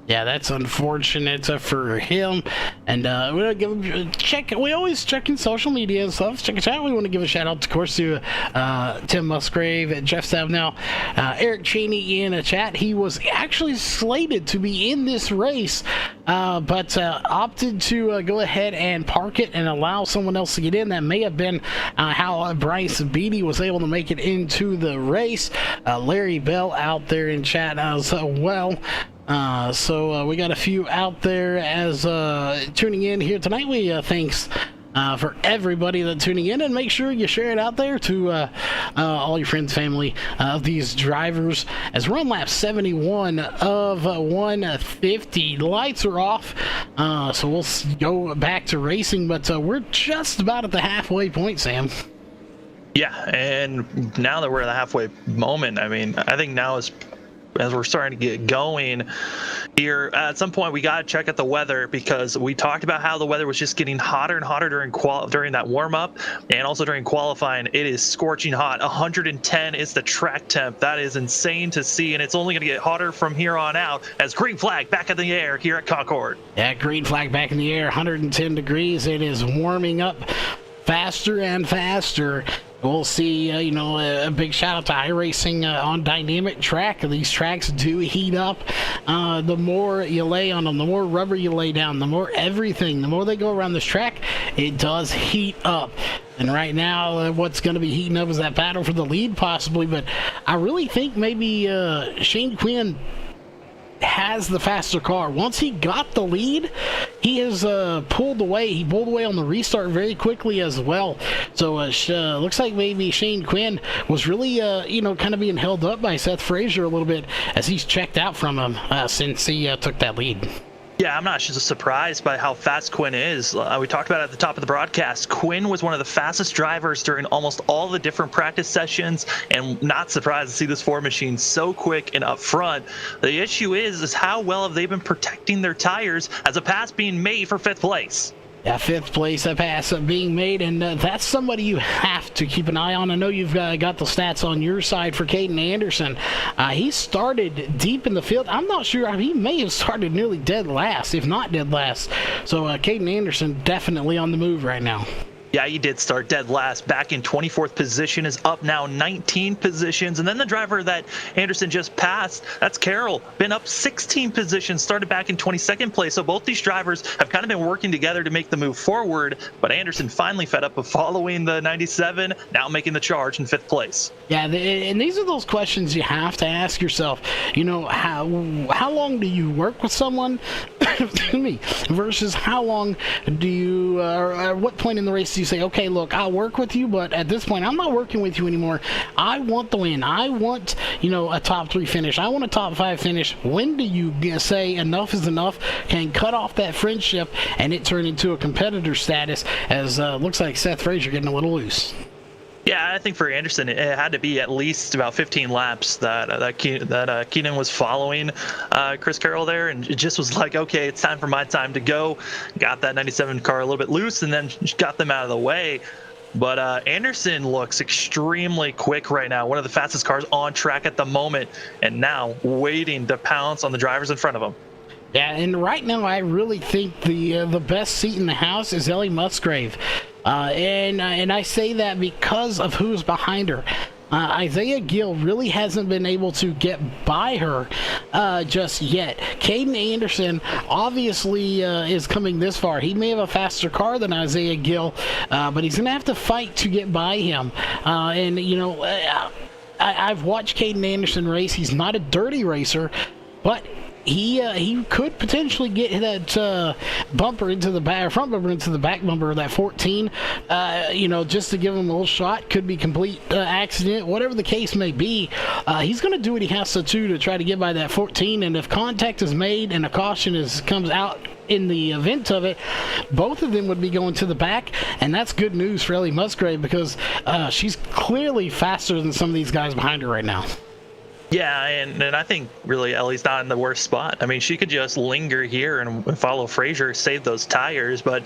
Yeah, that's unfortunate for him. And we want to give him a check. We always check in social media and stuff. Check us out. We want to give a shout out, of course, to Tim Musgrave, Jeff Savnow, Eric Cheney in a chat. He was actually slated to be in this race, but opted to go ahead and park it and allow someone else to get in. That may have been how Bryce Beatty was able to make it into the race. Larry Bell out there in chat as well. So we got a few out there as tuning in here tonight. We thanks for everybody that's tuning in, and make sure you share it out there to all your friends, family of these drivers. As we're on lap 71 of 150, lights are off, so we'll go back to racing, but we're just about at the halfway point, Sam. Yeah, and now that we're at the halfway moment, I mean, I think now is as we're starting to get going here. At some point, we got to check out the weather, because we talked about how the weather was just getting hotter and hotter during that warm-up and also during qualifying. It is scorching hot. 110 is the track temp. That is insane to see, and it's only going to get hotter from here on out as green flag back in the air here at Concord. Yeah, green flag back in the air, 110 degrees. It is warming up faster and faster. We'll see, a big shout out to iRacing on dynamic track. These tracks do heat up. The more you lay on them, the more rubber you lay down, the more everything, the more they go around this track, it does heat up. And right now, what's going to be heating up is that battle for the lead, possibly. But I really think maybe Shane Quinn has the faster car. Once he got the lead, he has pulled away. He pulled away on the restart very quickly as well. So looks like maybe Shane Quinn was really, kind of being held up by Seth Frazier a little bit as he's checked out from him since he took that lead. Yeah, I'm not just surprised by how fast Quinn is. We talked about it at the top of the broadcast. Quinn was one of the fastest drivers during almost all the different practice sessions, and not surprised to see this Ford machine so quick and up front. The issue is how well have they been protecting their tires as a pass being made for 5th place? Yeah, 5th place, a pass being made, and that's somebody you have to keep an eye on. I know you've got the stats on your side for Caden Anderson. He started deep in the field. I'm not sure. He may have started nearly dead last, if not dead last. So Caden Anderson definitely on the move right now. Yeah, he did start dead last, back in 24th position, is up now 19 positions. And then the driver that Anderson just passed, that's Carroll, been up 16 positions, started back in 22nd place. So both these drivers have kind of been working together to make the move forward. But Anderson finally fed up of following the 97, now making the charge in 5th place. Yeah, and these are those questions you have to ask yourself. How long do you work with someone, excuse me, versus how long do you, or at what point in the race do you say, okay, look, I'll work with you, but at this point, I'm not working with you anymore. I want the win. I want, a top 3 finish. I want a top 5 finish. When do you say enough is enough, can cut off that friendship, and it turn into a competitor status, as looks like Seth Frazier getting a little loose? Yeah, I think for Anderson, it had to be at least about 15 laps that Keenan was following Chris Carroll there, and it just was like, okay, it's time for my time to go. Got that 97 car a little bit loose, and then got them out of the way. But Anderson looks extremely quick right now, one of the fastest cars on track at the moment, and now waiting to pounce on the drivers in front of him. Yeah, and right now I really think the best seat in the house is Ellie Musgrave. And I say that because of who's behind her. Isaiah Gill really hasn't been able to get by her just yet. Caden Anderson obviously is coming this far. He may have a faster car than Isaiah Gill, but he's going to have to fight to get by him. I've watched Caden Anderson race. He's not a dirty racer, but he could potentially get that bumper into the back, front bumper into the back bumper of that 14, just to give him a little shot. Could be complete accident, whatever the case may be. He's going to do what he has to do to try to get by that 14, and if contact is made and a caution comes out in the event of it, both of them would be going to the back, and that's good news for Ellie Musgrave because she's clearly faster than some of these guys behind her right now. Yeah, and I think really Ellie's not in the worst spot. I mean, she could just linger here and follow Frazier, save those tires. But,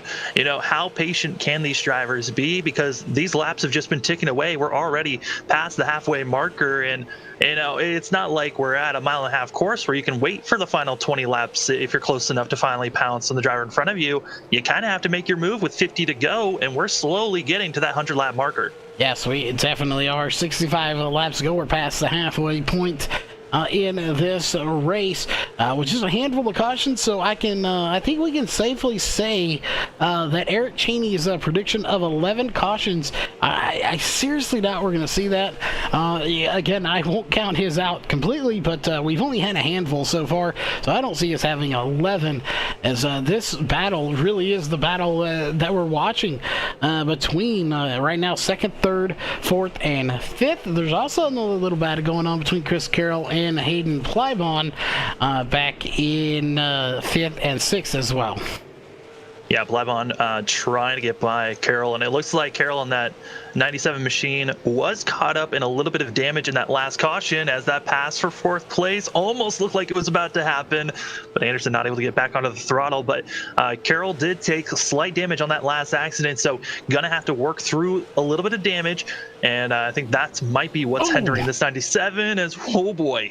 how patient can these drivers be? Because these laps have just been ticking away. We're already past the halfway marker. And, it's not like we're at a 1.5 mile course where you can wait for the final 20 laps if you're close enough to finally pounce on the driver in front of you. You kind of have to make your move with 50 to go, and we're slowly getting to that 100-lap marker. Yes, we definitely are. 65 laps ago, we're past the halfway point in this race, which is a handful of cautions. So I think we can safely say that Eric Cheney's prediction of 11 cautions, I seriously doubt we're going to see that. Again, I won't count his out completely, but we've only had a handful so far, so I don't see us having 11, as this battle really is the battle that we're watching between right now 2nd, 3rd, 4th, and 5th. There's also another little battle going on between Chris Carroll and Hayden Plybon back in 5th and 6th as well. Yeah, Plybon trying to get by Carroll, and it looks like Carroll on that 97 machine was caught up in a little bit of damage in that last caution, as that pass for 4th place almost looked like it was about to happen, but Anderson not able to get back onto the throttle. But Carroll did take slight damage on that last accident, so gonna have to work through a little bit of damage, and I think that might be what's hindering this 97 as, oh boy.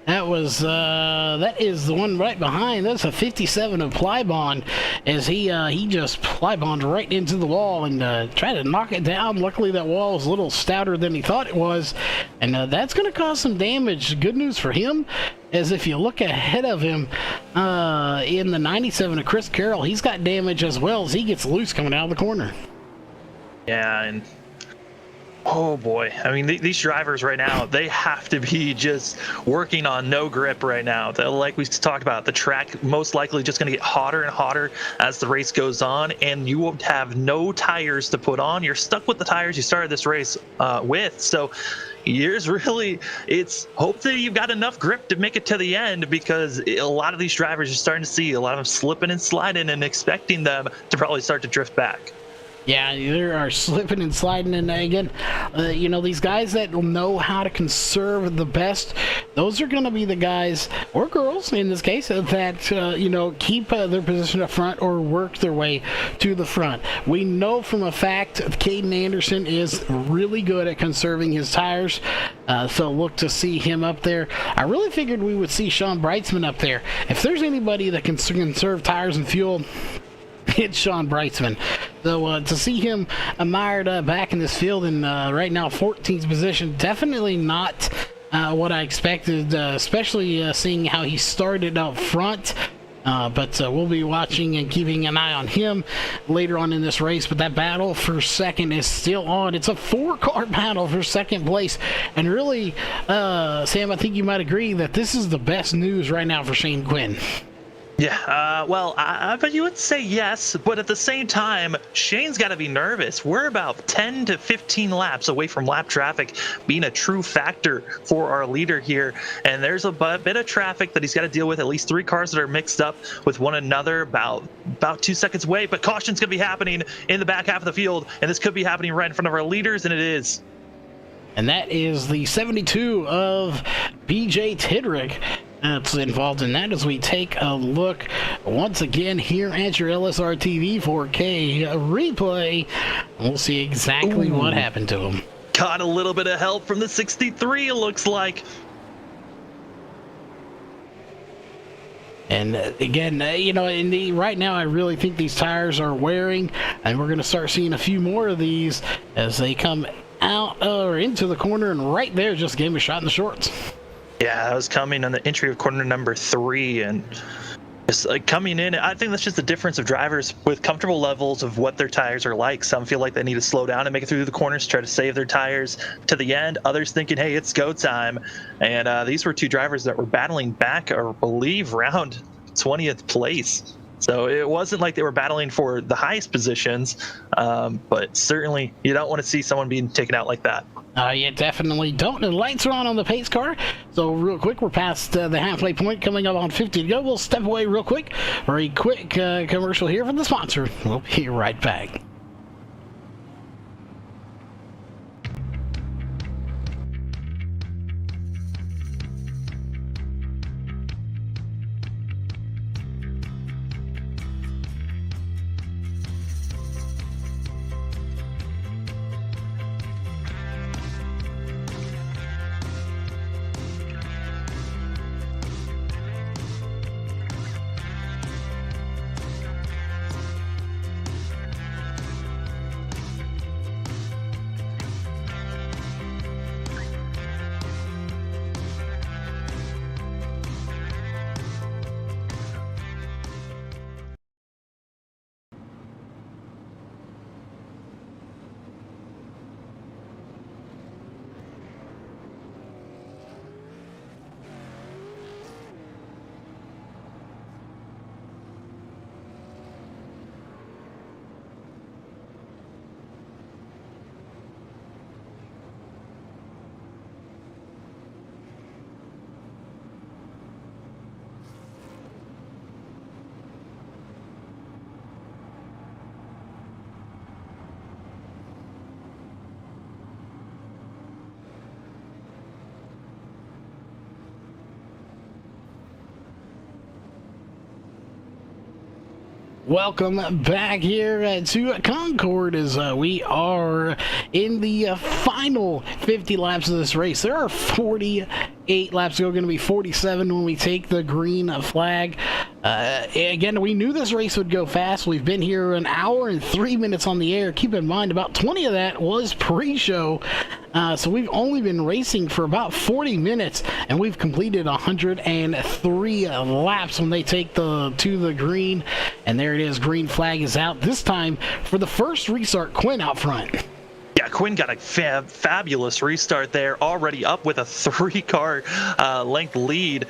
That is the one right behind. That's a 57 of Plybond, as he just Plybond right into the wall and tried to knock it down. Luckily, that wall was a little stouter than he thought it was, and that's going to cause some damage. Good news for him, as if you look ahead of him in the 97 of Chris Carroll, he's got damage as well as he gets loose coming out of the corner. Yeah, and oh boy, I mean, these drivers right now, they have to be just working on no grip right now. Like we talked about, the track most likely just going to get hotter and hotter as the race goes on, and you won't have no tires to put on. You're stuck with the tires you started this race with. So it's hope that you've got enough grip to make it to the end, because a lot of these drivers, you're starting to see a lot of them slipping and sliding and expecting them to probably start to drift back. Yeah, they are slipping and sliding, and again, these guys that know how to conserve the best, those are going to be the guys, or girls in this case, that, keep their position up front or work their way to the front. We know from a fact Caden Anderson is really good at conserving his tires, so look to see him up there. I really figured we would see Sean Brightsman up there. If there's anybody that can conserve tires and fuel, it's Sean Brightsman. So to see him mired back in this field and right now 14th position, definitely not what I expected, especially seeing how he started up front. But we'll be watching and keeping an eye on him later on in this race. But that battle for second is still on. It's a 4-car battle for second place. And really, Sam, I think you might agree that this is the best news right now for Shane Quinn. Yeah, well, I bet you would say yes, but at the same time, Shane's got to be nervous. We're about 10 to 15 laps away from lap traffic being a true factor for our leader here, and there's a bit of traffic that he's got to deal with, at least 3 cars that are mixed up with one another about 2 seconds away, but caution's going to be happening in the back half of the field, and this could be happening right in front of our leaders, and it is. And that is the 72 of BJ Tidrick that's involved in that, as we take a look once again here at your LSR TV 4K replay. We'll see exactly what happened to him. Got a little bit of help from the 63, it looks like. And again, right now I really think these tires are wearing, and we're going to start seeing a few more of these as they come out or into the corner, and right there just gave him a shot in the shorts. Yeah, that was coming on the entry of corner number 3, and just like coming in, I think that's just the difference of drivers with comfortable levels of what their tires are like. Some feel like they need to slow down and make it through the corners, try to save their tires to the end. Others thinking, hey, it's go time. And these were 2 drivers that were battling back, I believe, around 20th place. So it wasn't like they were battling for the highest positions, but certainly you don't want to see someone being taken out like that. You definitely don't. And the lights are on the pace car. So real quick, we're past the halfway point, coming up on 50 to go. We'll step away real quick for a quick commercial here from the sponsor. We'll be right back. Welcome back here to Concord, as we are in the final 50 laps of this race. There are 48 8 laps to go, going to be 47 when we take the green flag. Again, we knew this race would go fast. We've been here an hour and 3 minutes on the air. Keep in mind, about 20 of that was pre-show. So we've only been racing for about 40 minutes, and we've completed 103 laps when they take to the green. And there it is, green flag is out. This time, for the first restart, Quinn out front. Yeah, Quinn got a fabulous restart there, already up with a 3-car length lead.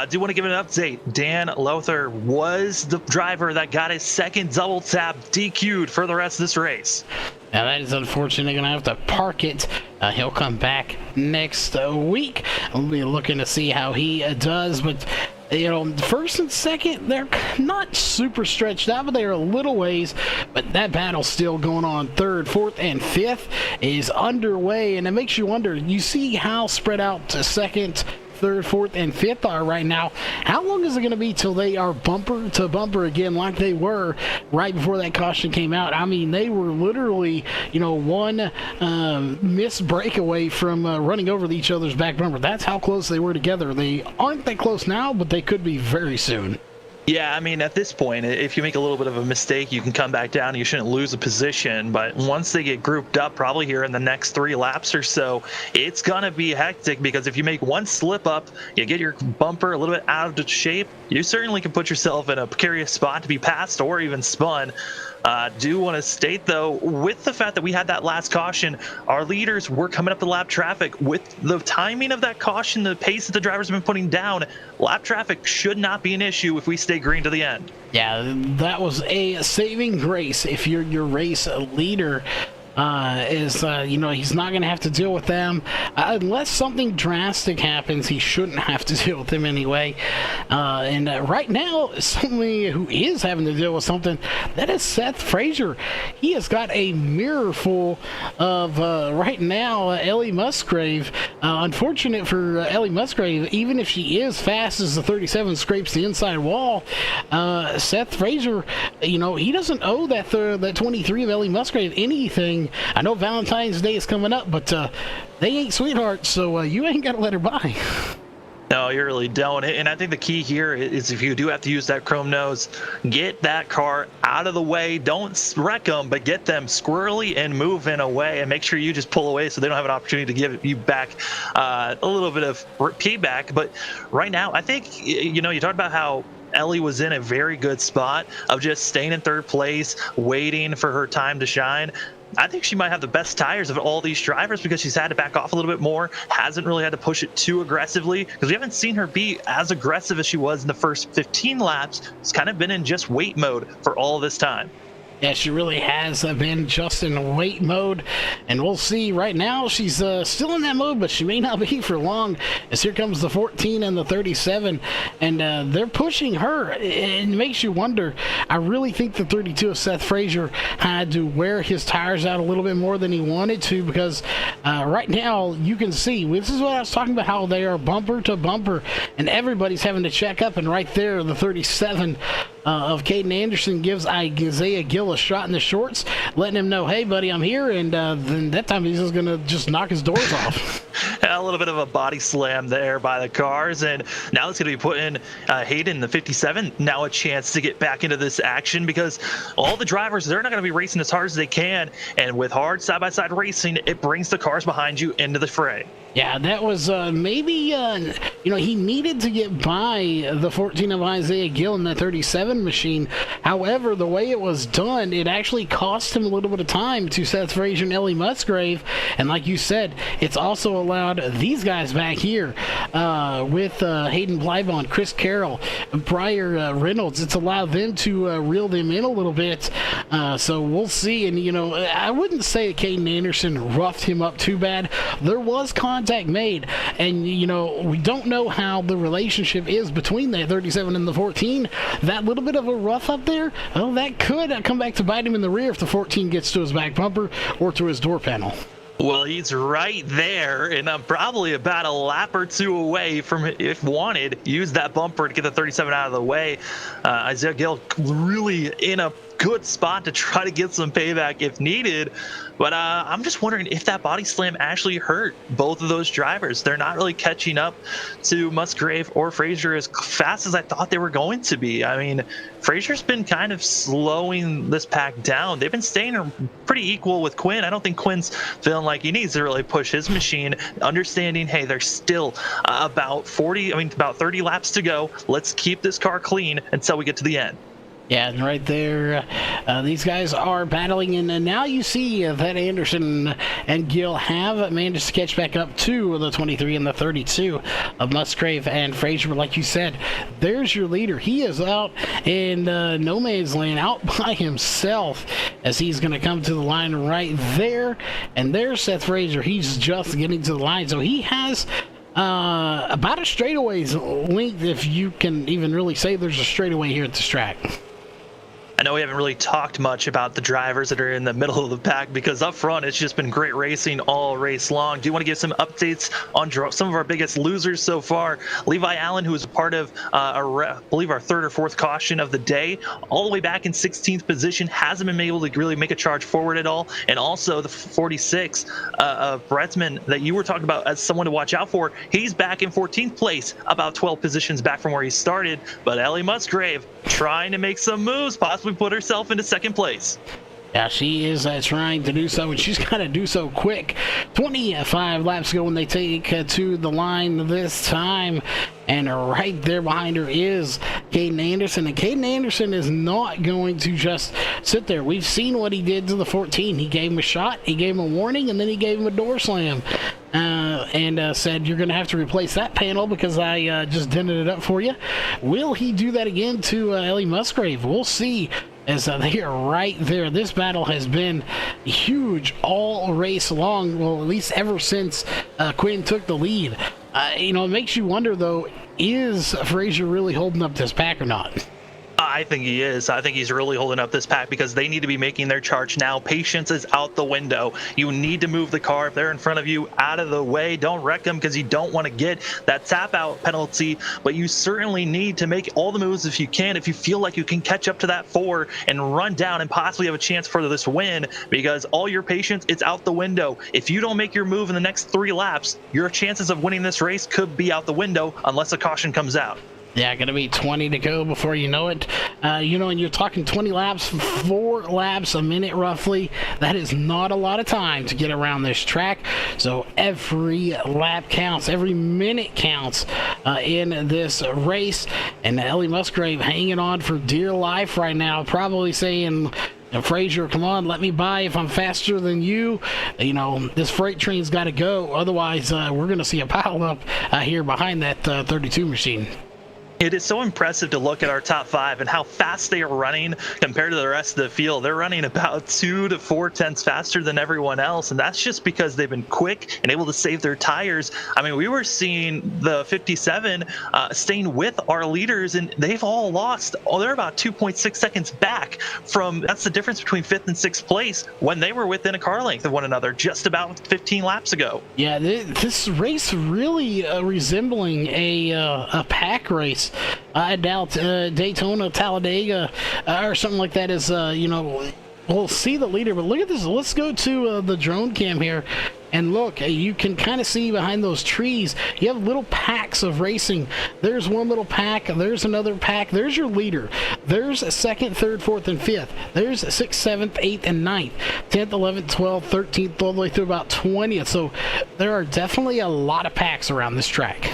Do want to give an update. Dan Lothar was the driver that got his second double tap DQ'd for the rest of this race. Now that is unfortunate. Going to have to park it. He'll come back next week. We'll be looking to see how he does. But, you know, first and second, they're not super stretched out, but they're a little ways. But that battle's still going on. Third, fourth, and fifth is underway. And it makes you wonder, you see how spread out to second, third, fourth, and fifth are right now. How long is it going to be till they are bumper to bumper again like they were right before that caution came out? I mean, they were literally, you know, one missed breakaway from running over each other's back bumper. That's how close they were together. They aren't that close now, but they could be very soon. Yeah, I mean, at this point, if you make a little bit of a mistake, you can come back down. You shouldn't lose a position. But once they get grouped up, probably here in the next 3 laps or so, it's going to be hectic, because if you make one slip up, you get your bumper a little bit out of shape, you certainly can put yourself in a precarious spot to be passed or even spun. Do want to state, though, with the fact that we had that last caution, our leaders were coming up the lap traffic. With the timing of that caution, the pace that the drivers have been putting down, lap traffic should not be an issue if we stay green to the end. Yeah, that was a saving grace if you're your race leader. You know, he's not going to have to deal with them unless something drastic happens. He shouldn't have to deal with them anyway. Right now, somebody who is having to deal with something, that is Seth Frazier. He has got a mirror full of right now Ellie Musgrave. Unfortunate for Ellie Musgrave, even if she is fast as the 37 scrapes the inside wall, Seth Frazier, you know, he doesn't owe that 23 of Ellie Musgrave anything. I know Valentine's Day is coming up, but they ain't sweethearts, so you ain't got to let her by. No, you really don't. And I think the key here is, if you do have to use that chrome nose, get that car out of the way. Don't wreck them, but get them squirrely and moving away, and make sure you just pull away so they don't have an opportunity to give you back a little bit of payback. But right now, I think, you know, you talked about how Ellie was in a very good spot of just staying in third place, waiting for her time to shine. I think she might have the best tires of all these drivers, because she's had to back off a little bit more, hasn't really had to push it too aggressively, because we haven't seen her be as aggressive as she was in the first 15 laps. It's kind of been in just wait mode for all this time. Yeah, she really has been just in wait mode, and we'll see. Right now, she's still in that mode, but she may not be for long, as here comes the 14 and the 37, and they're pushing her. It makes you wonder. I really think the 32 of Seth Frazier had to wear his tires out a little bit more than he wanted to, because right now, you can see, this is what I was talking about, how they are bumper to bumper, and everybody's having to check up, and right there, the 37 of Caden Anderson gives Isaiah Gill a shot in the shorts, letting him know, hey, buddy, I'm here, and then that time he's just going to just knock his doors off. A little bit of a body slam there by the cars, and now it's going to be putting Hayden, the 57, now a chance to get back into this action, because all the drivers, they're not going to be racing as hard as they can, and with hard side-by-side racing, it brings the cars behind you into the fray. Yeah, that was maybe, you know, he needed to get by the 14 of Isaiah Gill in that 37 machine. However, the way it was done, it actually cost him a little bit of time to Seth Frazier and Ellie Musgrave. And like you said, it's also allowed these guys back here with Hayden Blyvon, Chris Carroll, Briar Reynolds. It's allowed them to reel them in a little bit. So we'll see. And, you know, I wouldn't say that Caden Anderson roughed him up too bad. There was contact made, and you know, we don't know how the relationship is between that 37 and the 14. That little bit of a rough up there, well, that could come back to bite him in the rear if the 14 gets to his back bumper or to his door panel. Well, he's right there, and I'm probably about a lap or two away from, if wanted, use that bumper to get the 37 out of the way. Isaiah Gill really in a good spot to try to get some payback if needed. But I'm just wondering if that body slam actually hurt both of those drivers. They're not really catching up to Musgrave or Frazier as fast as I thought they were going to be. I mean, Frazier's been kind of slowing this pack down. They've been staying pretty equal with Quinn. I don't think Quinn's feeling like he needs to really push his machine, understanding, hey, there's still about 30 laps to go. Let's keep this car clean until we get to the end. Yeah, and right there, these guys are battling, and now you see that Anderson and Gill have managed to catch back up to the 23 and the 32 of Musgrave and Frazier. But like you said, there's your leader. He is out in no man's land, out by himself, as he's going to come to the line right there. And there's Seth Frazier. He's just getting to the line, so he has about a straightaway's length, if you can even really say there's a straightaway here at this track. I know we haven't really talked much about the drivers that are in the middle of the pack because up front it's just been great racing all race long. Do you want to give some updates on some of our biggest losers so far? Levi Allen, who was a part of, I believe, our third or fourth caution of the day, all the way back in 16th position, hasn't been able to really make a charge forward at all. And also the 46 of Bretzman that you were talking about as someone to watch out for, he's back in 14th place, about 12 positions back from where he started. But Ellie Musgrave trying to make some moves, possibly put herself into second place. Yeah, she is trying to do so, and she's got to do so quick. 25 laps to go when they take to the line this time. And right there behind her is Caden Anderson. And Caden Anderson is not going to just sit there. We've seen what he did to the 14. He gave him a shot, he gave him a warning, and then he gave him a door slam. And said, you're going to have to replace that panel because I just dented it up for you. Will he do that again to Ellie Musgrave? We'll see. As they are right there. This battle has been huge all race long. Well, at least ever since Quinn took the lead. It makes you wonder, though, is Frazier really holding up this pack or not? I think he is. I think he's really holding up this pack because they need to be making their charge now. Patience is out the window. You need to move the car if they're in front of you out of the way. Don't wreck them because you don't want to get that tap out penalty, but you certainly need to make all the moves if you can, if you feel like you can catch up to that 4 and run down and possibly have a chance for this win, because all your patience, it's out the window. If you don't make your move in the next 3 laps, your chances of winning this race could be out the window unless a caution comes out. Yeah, gonna be 20 to go before you know it. And you're talking 20 laps, 4 laps a minute roughly. That is not a lot of time to get around this track. So every lap counts, every minute counts in this race. And Ellie Musgrave hanging on for dear life right now, probably saying, Frazier, come on, let me by if I'm faster than you. This freight train's got to go. Otherwise, we're going to see a pile up here behind that 32 machine. It is so impressive to look at our top 5 and how fast they are running compared to the rest of the field. They're running about 2 to 4 tenths faster than everyone else, and that's just because they've been quick and able to save their tires. I mean, we were seeing the 57 staying with our leaders, and they've all lost. They're about 2.6 seconds back from, that's the difference between 5th and 6th place when they were within a car length of one another just about 15 laps ago. Yeah, this race really resembling a pack race. I doubt Daytona, Talladega, or something like that is, we'll see the leader. But look at this. Let's go to the drone cam here. And look, you can kind of see behind those trees, you have little packs of racing. There's one little pack. There's another pack. There's your leader. There's 2nd, 3rd, 4th, and 5th. There's 6th, 7th, 8th, and 9th. 10th, 11th, 12th, 13th, all the way through about 20th. So there are definitely a lot of packs around this track.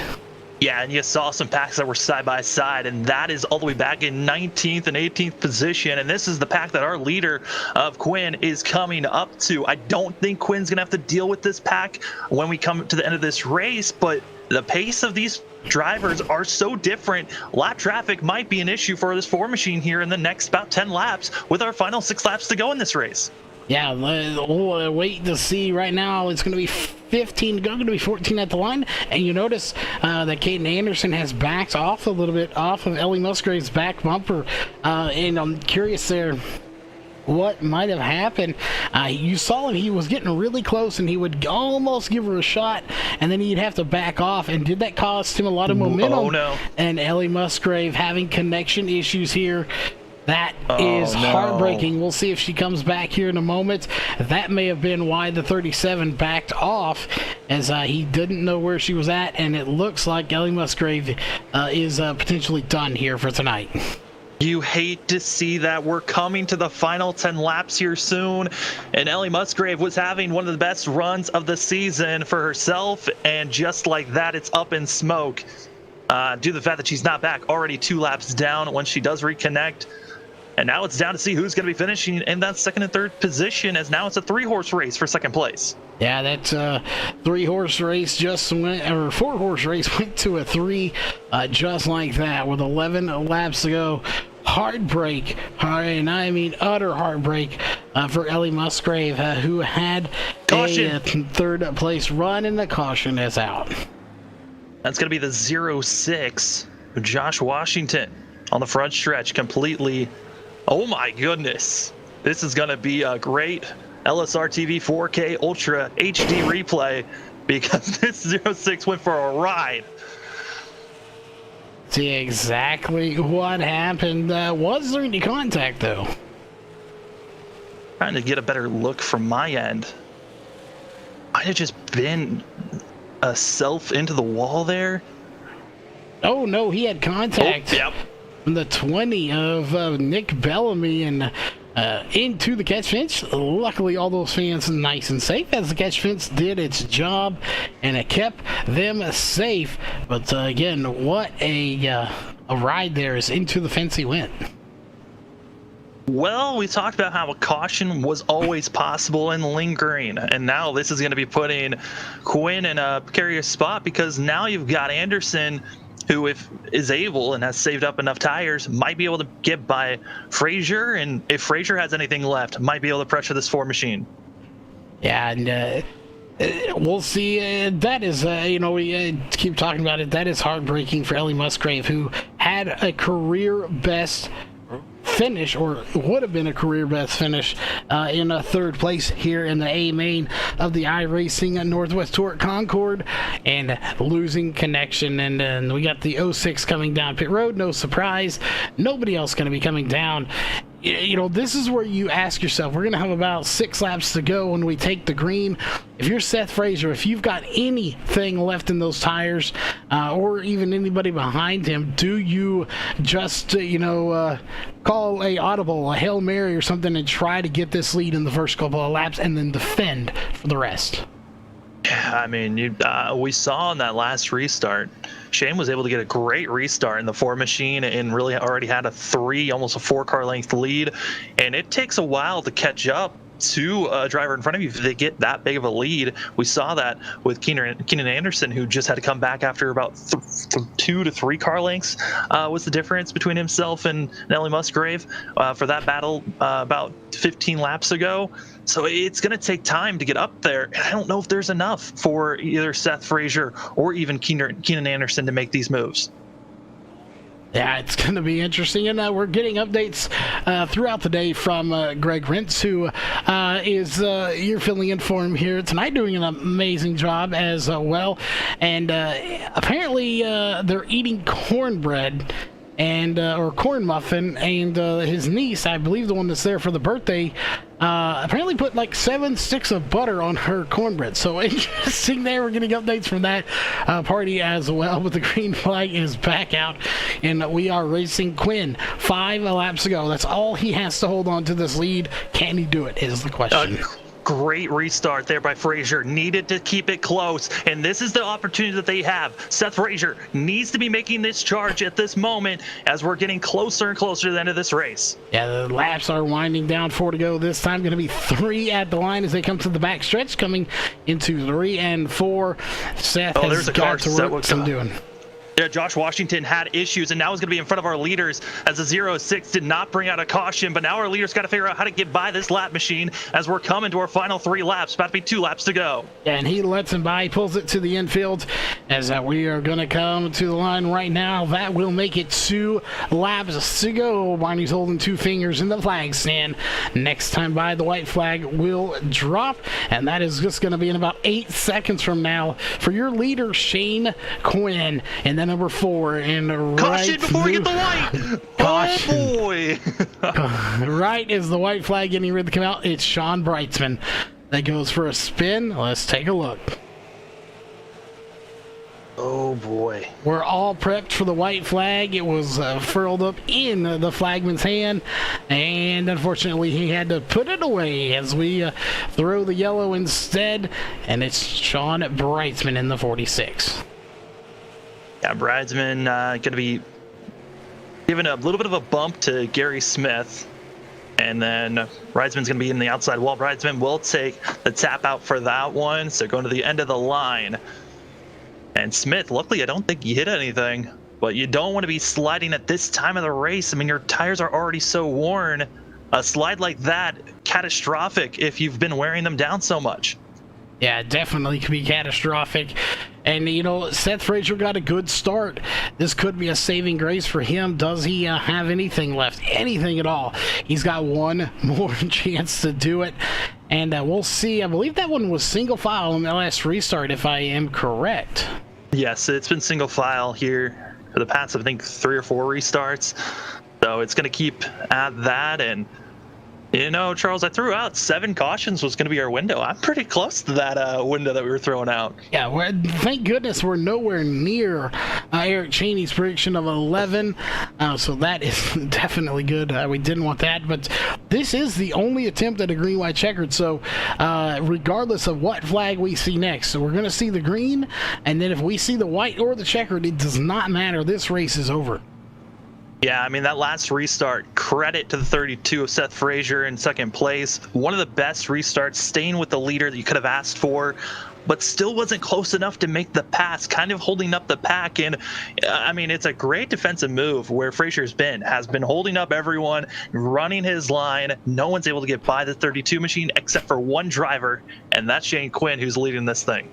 Yeah, and you saw some packs that were side by side, and that is all the way back in 19th and 18th position. And this is the pack that our leader of Quinn is coming up to. I don't think Quinn's going to have to deal with this pack when we come to the end of this race, but the pace of these drivers are so different. Lap traffic might be an issue for this 4 machine here in the next about 10 laps with our final 6 laps to go in this race. Yeah, we'll wait to see. Right now it's going to be 15 to go, going to be 14 at the line. And you notice that Caden Anderson has backed off a little bit off of Ellie Musgrave's back bumper. And I'm curious there what might have happened. You saw him, he was getting really close and he would almost give her a shot and then he'd have to back off. And did that cost him a lot of momentum? Oh no. And Ellie Musgrave having connection issues here. That is heartbreaking. We'll see if she comes back here in a moment. That may have been why the 37 backed off, as he didn't know where she was at, and it looks like Ellie Musgrave is potentially done here for tonight. You hate to see that. We're coming to the final 10 laps here soon, and Ellie Musgrave was having one of the best runs of the season for herself, and just like that, it's up in smoke. Due to the fact that she's not back, already 2 laps down when she does reconnect. And now it's down to see who's going to be finishing in that second and third position, as now it's a 3-horse race for second place. Yeah, that 3-horse race just went, or 4-horse race went to a 3, just like that, with 11 laps to go. Heartbreak, and I mean utter heartbreak for Ellie Musgrave, who had a third place run, and the caution is out. That's going to be the 06, Josh Washington, on the front stretch, completely. Oh my goodness. This is going to be a great LSR TV 4K Ultra HD replay, because this 06 went for a ride. See exactly what happened. Was there any contact, though? Trying to get a better look from my end. Might have just been a self into the wall there. Oh, no, he had contact. Oh, yep. From the 20 of Nick Bellamy and into the catch fence. Luckily, all those fans nice and safe, as the catch fence did its job and it kept them safe. But again, what a ride there, as into the fence he went. Well, we talked about how a caution was always possible and lingering, and now this is going to be putting Quinn in a precarious spot, because now you've got Anderson, who, if is able and has saved up enough tires, might be able to get by Frazier, and if Frazier has anything left, might be able to pressure this Ford machine. Yeah, and we'll see. That is, we keep talking about it. That is heartbreaking for Ellie Musgrave, who had a career best finish, or would have been a career best finish, in a third place here in the A main of the iRacing Northwest Tour at Concord, and losing connection. And then we got the 06 coming down pit road. No surprise, nobody else going to be coming down. This is where you ask yourself, we're going to have about 6 laps to go when we take the green. If you're Seth Frazier, if you've got anything left in those tires, or even anybody behind him, do you just, call a audible, a Hail Mary or something, and try to get this lead in the first couple of laps and then defend for the rest? I mean, we saw in that last restart, Shane was able to get a great restart in the Ford machine and really already had a 3, almost a 4-car length lead. And it takes a while to catch up to a driver in front of you if they get that big of a lead. We saw that with Keenan Anderson, who just had to come back after about 2 to 3 car lengths was the difference between himself and Ellie Musgrave for that battle about 15 laps ago. So it's going to take time to get up there, and I don't know if there's enough for either Seth Frazier or even Keenan Anderson to make these moves. Yeah, it's going to be interesting, and we're getting updates throughout the day from Greg Rentz, who is you're filling in for him here tonight, doing an amazing job as well. And apparently they're eating cornbread and or corn muffin, and his niece, I believe the one that's there for the birthday, apparently put like 7 sticks of butter on her cornbread. So interesting there. We're getting updates from that party as well. But the green flag is back out, and we are racing Quinn. 5 laps to go. That's all he has to hold on to this lead. Can he do it is the question. Great restart there by Frazier. Needed to keep it close, and this is the opportunity that they have. Seth Frazier needs to be making this charge at this moment as we're getting closer and closer to the end of this race. Yeah, the laps are winding down. 4 to go this time. Going to be 3 at the line as they come to the back stretch, coming into 3 and 4. Seth has got to work some doing. Yeah, Josh Washington had issues, and now he's going to be in front of our leaders as the 06 did not bring out a caution. But now our leaders got to figure out how to get by this lap machine as we're coming to our final 3 laps. About to be 2 laps to go. Yeah, and he lets him by. He pulls it to the infield as we are going to come to the line right now. That will make it 2 laps to go. Barney's holding 2 fingers in the flag stand. Next time by, the white flag will drop, and that is just going to be in about 8 seconds from now for your leader, Shane Quinn. And then number 4 and Caution right before we get the white. Caution. Oh boy. Right as the white flag getting ready to come out, it's Sean Brightsman that goes for a spin. Let's take a look. Oh boy. We're all prepped for the white flag. It was furled up in the flagman's hand, and unfortunately he had to put it away as we throw the yellow instead, and it's Sean Brightsman in the 46. Yeah, Bridesman going to be giving a little bit of a bump to Gary Smith, and then Bridesman's going to be in the outside wall. Bridesman will take the tap out for that one, so going to the end of the line. And Smith, luckily, I don't think he hit anything, but you don't want to be sliding at this time of the race. I mean, your tires are already so worn. A slide like that, catastrophic if you've been wearing them down so much. Yeah, definitely could be catastrophic. And, you know, Seth Frazier got a good start. This could be a saving grace for him. Does he have anything left? Anything at all? He's got one more chance to do it. And we'll see. I believe that one was single file on the last restart, if I am correct. Yes, it's been single file here for the past, I think, 3 or 4 restarts. So it's going to keep at that. And, you know, Charles, I threw out 7 cautions was going to be our window. I'm pretty close to that window that we were throwing out. Yeah, thank goodness we're nowhere near Eric Cheney's prediction of 11. So that is definitely good. We didn't want that. But this is the only attempt at a green-white checkered. So regardless of what flag we see next, so we're going to see the green. And then if we see the white or the checkered, it does not matter. This race is over. Yeah, I mean, that last restart, credit to the 32 of Seth Frazier in second place. One of the best restarts, staying with the leader that you could have asked for, but still wasn't close enough to make the pass, kind of holding up the pack. And, I mean, it's a great defensive move where Frazier's has been holding up everyone, running his line. No one's able to get by the 32 machine except for one driver, and that's Shane Quinn, who's leading this thing.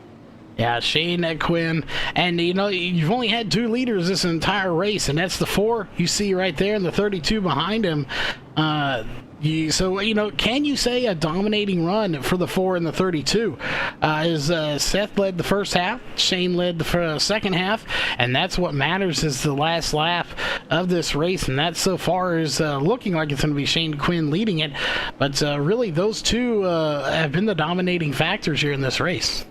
Yeah, Shane Quinn. And, you know, you've only had 2 leaders this entire race, and that's the 4 you see right there and the 32 behind him. So, you know, can you say a dominating run for the 4 and the 32? Seth led the first half, Shane led the second half, and that's what matters is the last lap of this race, and that so far is looking like it's going to be Shane Quinn leading it. But really, those 2 have been the dominating factors here in this race.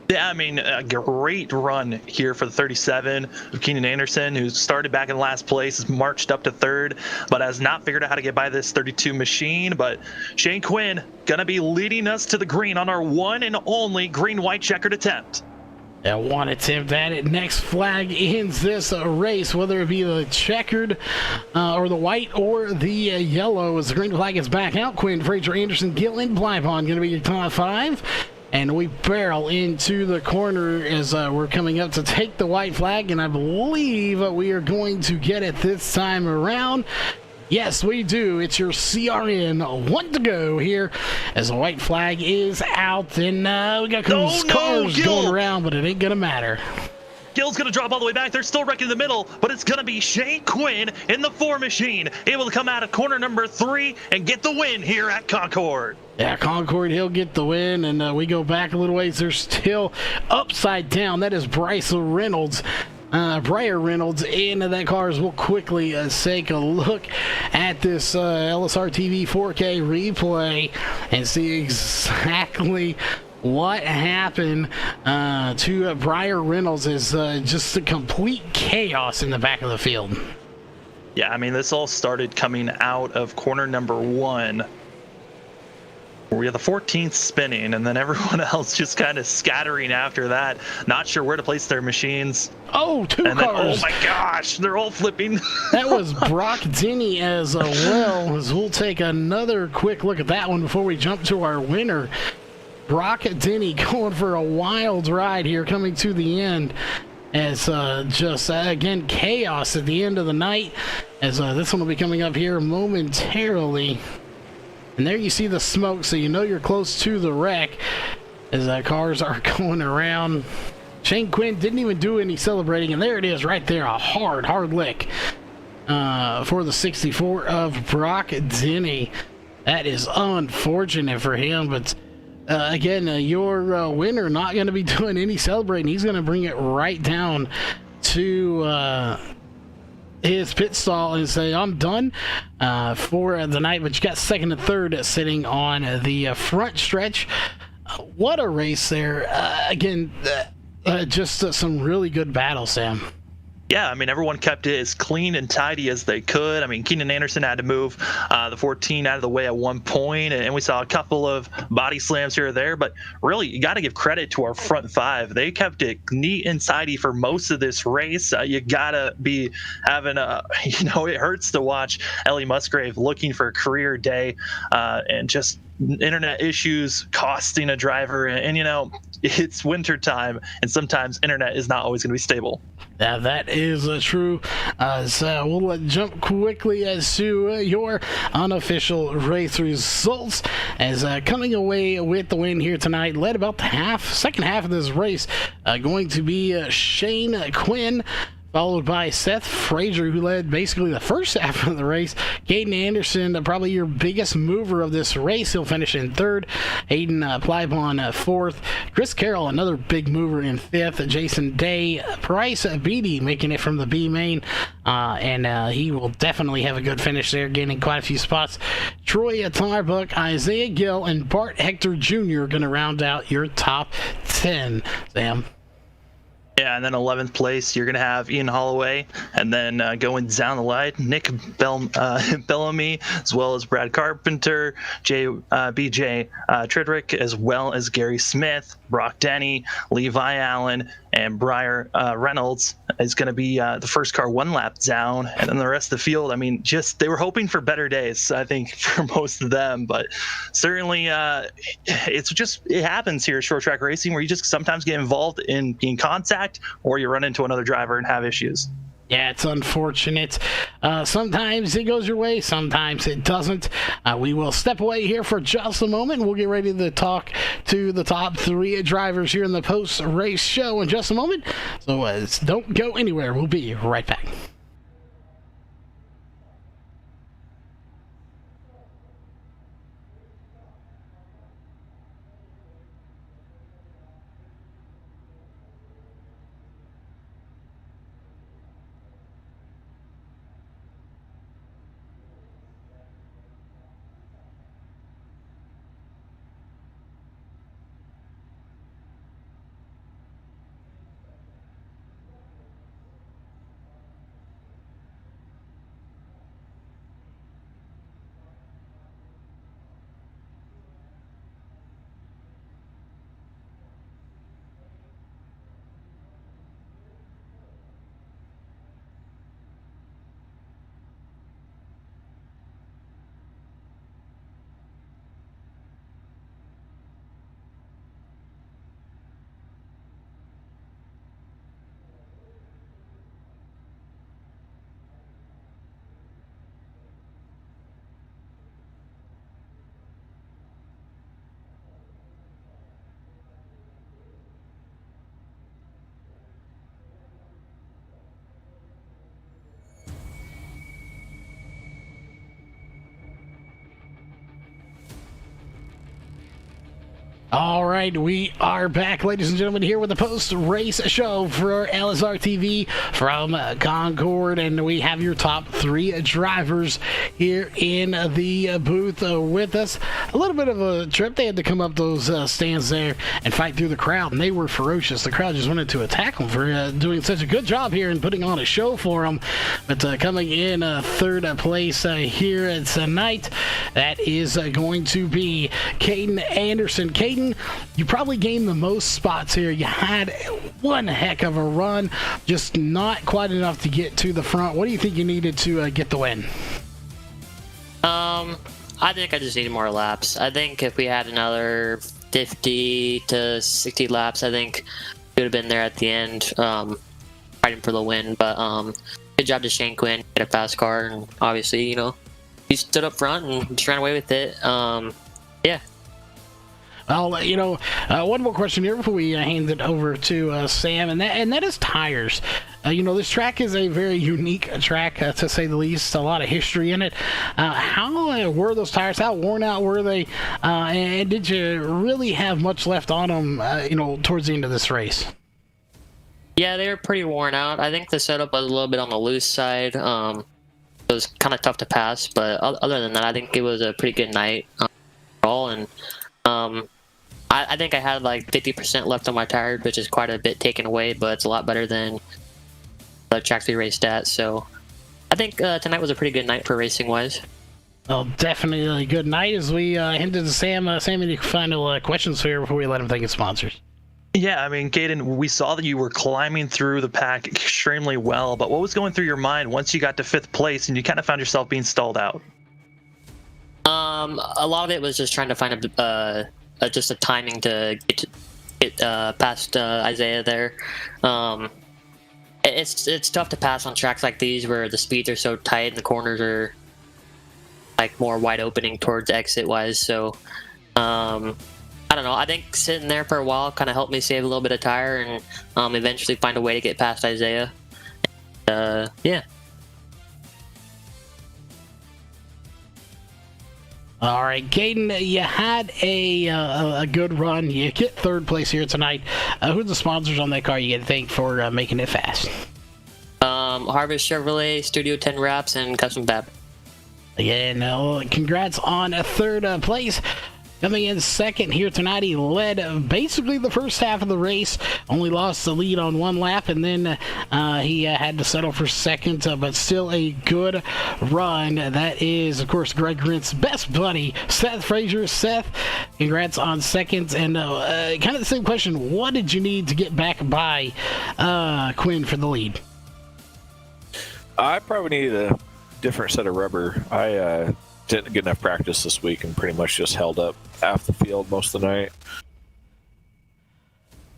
Yeah, I mean, a great run here for the 37 of Keenan Anderson, who started back in last place, has marched up to 3rd, but has not figured out how to get by this 32 machine. But Shane Quinn going to be leading us to the green on our one and only green-white checkered attempt. Yeah, one attempt at it. Next flag ends this race, whether it be the checkered or the white or the yellow. As the green flag is back out, Quinn, Frazier, Anderson, Gillen, Blypon going to be your top 5. And we barrel into the corner as we're coming up to take the white flag, and I believe we are going to get it this time around. Yes, we do. It's your CRN 1 to go here as the white flag is out. And we got cars going around, but it ain't going to matter. Gill's going to drop all the way back. They're still wrecking in the middle, but it's going to be Shane Quinn in the 4 machine, able to come out of corner number 3 and get the win here at Concord. Yeah, Concord, he'll get the win, and we go back a little ways. They're still upside down. That is Bryce Reynolds. Briar Reynolds in that car as we'll quickly take a look at this LSR TV 4K replay and see exactly what happened to Briar Reynolds. Is just a complete chaos in the back of the field. Yeah, I mean, this all started coming out of corner number 1. We had the 14th spinning, and then everyone else just kind of scattering after that, not sure where to place their machines. Oh, 2 and cars. Then, oh my gosh, they're all flipping. That was Brock Denny as well, as we'll take another quick look at that one before we jump to our winner. Brock Denny going for a wild ride here, coming to the end. As again, chaos at the end of the night, as this one will be coming up here momentarily. And there you see the smoke, so you know you're close to the wreck as cars are going around. Shane Quinn didn't even do any celebrating, and there it is right there, a hard lick for the 64 of Brock Denny. That is unfortunate for him, but again, your winner not going to be doing any celebrating. He's going to bring it right down to his pit stall and say, I'm done for the night. But you got second and third sitting on the front stretch. What a race there. Again, just some really good battles, Sam. Yeah, I mean, everyone kept it as clean and tidy as they could. I mean, Keenan Anderson had to move the 14 out of the way at one point, and we saw a couple of body slams here or there. But really, you got to give credit to our front five. They kept it neat and tidy for most of this race. You got to be having it hurts to watch Ellie Musgrave looking for a career day and just internet issues costing a driver. And it's winter time, and sometimes internet is not always going to be stable. Yeah, that is true. So we'll jump quickly as to your unofficial race results. As coming away with the win here tonight, led about the second half of this race, going to be Shane Quinn, followed by Seth Frazier, who led basically the first half of the race. Caden Anderson, probably your biggest mover of this race. He'll finish in third. Hayden Plybon, fourth. Chris Carroll, another big mover, in fifth. Jason Day, Bryce Beatty making it from the B main. And he will definitely have a good finish there, gaining quite a few spots. Troy Tarbuck, Isaiah Gill, and Bart Hector Jr. are going to round out your top 10, Sam. Yeah, and then 11th place, you're going to have Ian Holloway. And then going down the line, Nick Bellamy, as well as Brad Carpenter, BJ Tridrick, as well as Gary Smith, Brock Denny, Levi Allen, and Briar Reynolds is going to be the first car one lap down. And then the rest of the field, I mean, they were hoping for better days, I think, for most of them. But certainly it happens here at short track racing, where you just sometimes get involved in being contact, or you run into another driver and have issues. Yeah, it's unfortunate. Sometimes it goes your way, sometimes it doesn't. We will step away here for just a moment. We'll get ready to talk to the top three drivers here in the post-race show in just a moment. So don't go anywhere. We'll be right back. All right, we are back, ladies and gentlemen, here with the post-race show for LSR TV from Concord, and we have your top three drivers here in the booth with us. A little bit of a trip. They had to come up those stands there and fight through the crowd, and they were ferocious. The crowd just wanted to attack them for doing such a good job here and putting on a show for them. But coming in third place here tonight, that is going to be Caden Anderson. Caden, you probably gained the most spots here. You had one heck of a run, just not quite enough to get to the front. What do you think you needed to get the win? I think I just needed more laps. I think if we had another 50 to 60 laps, I think we would have been there at the end, fighting for the win. But good job to Shane Quinn, get a fast car, and obviously, he stood up front and just ran away with it. Yeah. Well, one more question here before we hand it over to Sam, and that is tires. This track is a very unique track, to say the least. A lot of history in it. How were those tires? How worn out were they? And did you really have much left on them, towards the end of this race? Yeah, they were pretty worn out. I think the setup was a little bit on the loose side. It was kind of tough to pass, but other than that, I think it was a pretty good night overall. And I think I had like 50% left on my tire, which is quite a bit taken away, but it's a lot better than the tracks we raced at. So I think tonight was a pretty good night for racing wise. Well, definitely a good night. As we head to Sam. Sam, any final questions here before we let him thank his sponsors? Yeah, I mean, Caden, we saw that you were climbing through the pack extremely well, but what was going through your mind once you got to 5th place and you kind of found yourself being stalled out? A lot of it was just trying to find just a timing to get past Isaiah there. It's tough to pass on tracks like these where the speeds are so tight and the corners are like more wide opening towards exit wise. So I don't know. I think sitting there for a while kind of helped me save a little bit of tire and eventually find a way to get past Isaiah. Yeah. All right, Caden, you had a good run. You get 3rd place here tonight. Who are the sponsors on that car you get to thank for making it fast? Harvest Chevrolet, Studio 10 Wraps, and Custom Bab. Yeah, no, congrats on a 3rd place. Coming in 2nd here tonight, he led basically the first half of the race, only lost the lead on 1 lap, and then he had to settle for 2nd, but still a good run. That is, of course, Greg Grint's best buddy, Seth Frazier. Seth, congrats on 2nd, and kind of the same question, what did you need to get back by Quinn for the lead? I probably needed a different set of rubber. I didn't get enough practice this week and pretty much just held up half the field most of the night.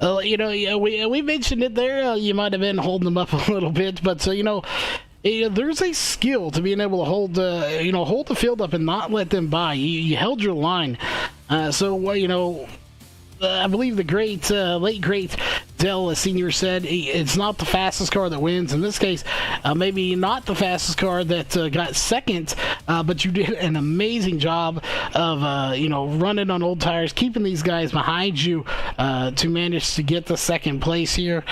We mentioned it there. You might have been holding them up a little bit, but there's a skill to being able to hold the field up and not let them by. You held your line, I believe the late great Dell Senior said it's not the fastest car that wins. In this case, maybe not the fastest car that got 2nd, but you did an amazing job of running on old tires, keeping these guys behind you to manage to get the 2nd place here.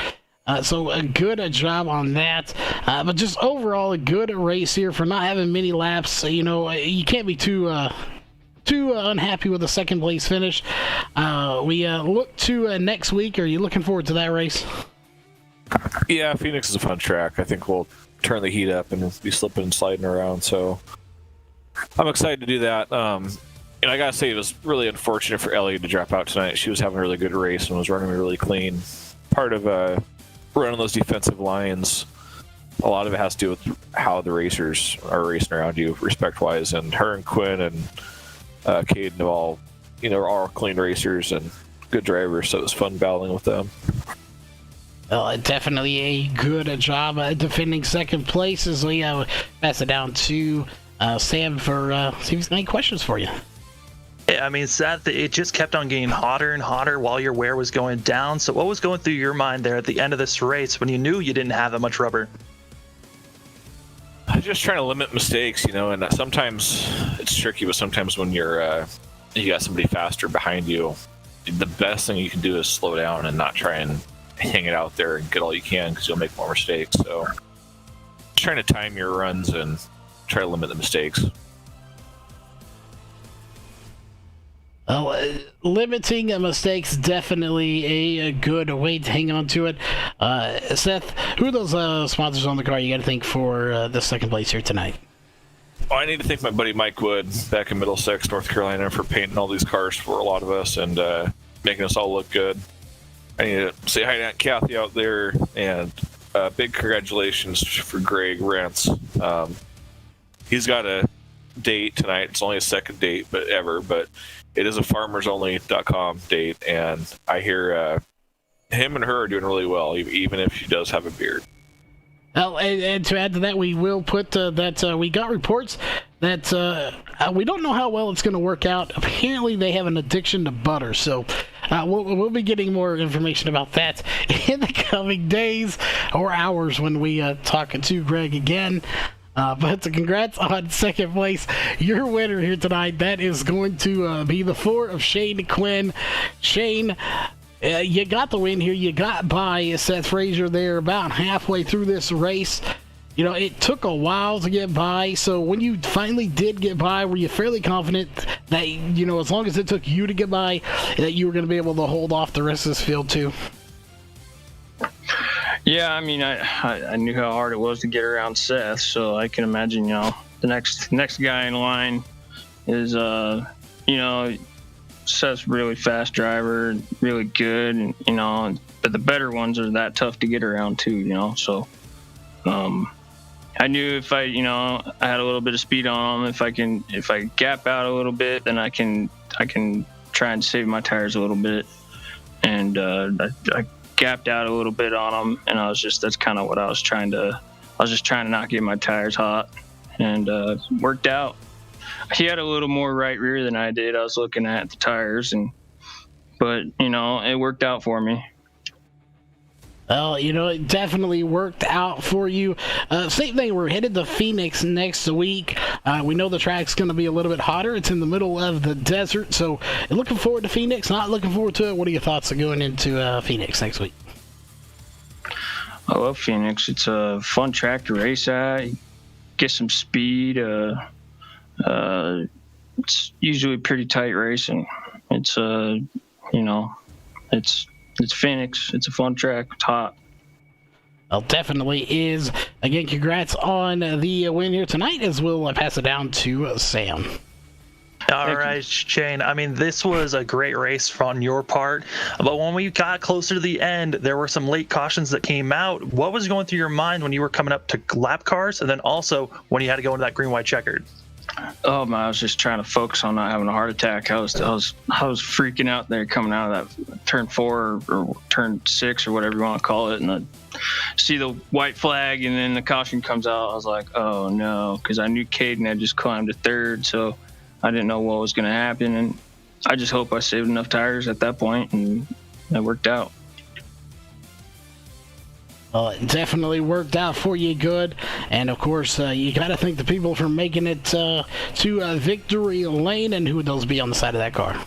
So a good job on that, but just overall a good race here for not having many laps. You can't be too unhappy with the 2nd place finish. We look to next week. Are you looking forward to that race? Yeah, Phoenix is a fun track. I think we'll turn the heat up and be slipping and sliding around. So I'm excited to do that. And I gotta say, it was really unfortunate for Ellie to drop out tonight. She was having a really good race and was running really clean. Part of running those defensive lines, a lot of it has to do with how the racers are racing around you, respect-wise. And her and Quinn and Caden are all clean racers and good drivers, so it was fun battling with them. Well, definitely a good job defending 2nd place as we pass it down to Sam for see if he's got any questions for you. I mean, Seth, it just kept on getting hotter and hotter while your wear was going down. So what was going through your mind there at the end of this race when you knew you didn't have that much rubber? I'm just trying to limit mistakes, and sometimes it's tricky, but sometimes when you got somebody faster behind you, the best thing you can do is slow down and not try and hang it out there and get all you can, because you'll make more mistakes. So trying to time your runs and try to limit the mistakes. Well, limiting mistakes, definitely a good way to hang on to it. Seth, who are those sponsors on the car you got to thank for the 2nd place here tonight? Well, I need to thank my buddy Mike Wood back in Middlesex, North Carolina, for painting all these cars for a lot of us and making us all look good. I need to say hi to Aunt Kathy out there, and big congratulations for Greg Rentz. He's got a date tonight. It's only a 2nd date, but it is a farmersonly.com date, and I hear him and her are doing really well, even if she does have a beard. Well, and to add to that, we will put that we got reports that we don't know how well it's going to work out. Apparently, they have an addiction to butter, so we'll be getting more information about that in the coming days or hours when we talk to Greg again. But congrats on 2nd place. Your winner here tonight, that is going to be the 4 of Shane Quinn. Shane, you got the win here. You got by Seth Frazier there about halfway through this race. You know, it took a while to get by, so when you finally did get by, were you fairly confident that, you know, as long as it took you to get by, that you were going to be able to hold off the rest of this field too? Yeah, I mean, I knew how hard it was to get around Seth, so I can imagine, you know, the next guy in line is, you know, Seth's really fast driver, really good, and, you know, but the better ones are that tough to get around too, you know, so I knew if I had a little bit of speed on them, if I gap out a little bit, then I can try and save my tires a little bit. And I gapped out a little bit on them, and that's kind of what I was trying to not get my tires hot, and worked out. He had a little more right rear than I did. I was looking at the tires, but you know, it worked out for me. Well, you know, it definitely worked out for you. Same thing, we're headed to Phoenix next week. We know the track's going to be a little bit hotter. It's in the middle of the desert, so looking forward to Phoenix, not looking forward to it. What are your thoughts of going into Phoenix next week? I love Phoenix. It's a fun track to race at. Get some speed. It's usually pretty tight racing. It's you know, it's Phoenix. It's a fun track. It's hot. Well, definitely is. Again, congrats on the win here tonight, as we'll pass it down to Sam. All right, Shane. I mean, this was a great race on your part, but when we got closer to the end, there were some late cautions that came out. What was going through your mind when you were coming up to lap cars, and then also when you had to go into that green, white, checkered? Oh man, I was just trying to focus on not having a heart attack. I was freaking out there coming out of that turn 4 or turn 6 or whatever you want to call it, and I see the white flag, and then the caution comes out. I was like, oh no, because I knew Caden had just climbed to 3rd, so I didn't know what was going to happen, and I just hope I saved enough tires at that point, and that worked out. Well, it definitely worked out for you good. And, of course, you got to thank the people for making it to victory lane. And who would those be on the side of that car?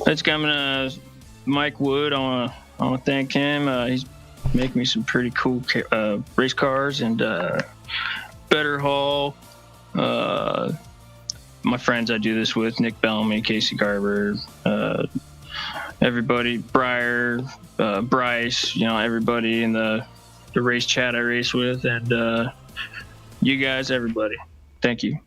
It's coming to Mike Wood. I want to thank him. He's making me some pretty cool race cars and Better Hall. My friends I do this with, Nick Bellamy, Casey Garber, everybody, Breyer, Bryce, you know, everybody in the race chat I race with, and you guys, everybody. Thank you.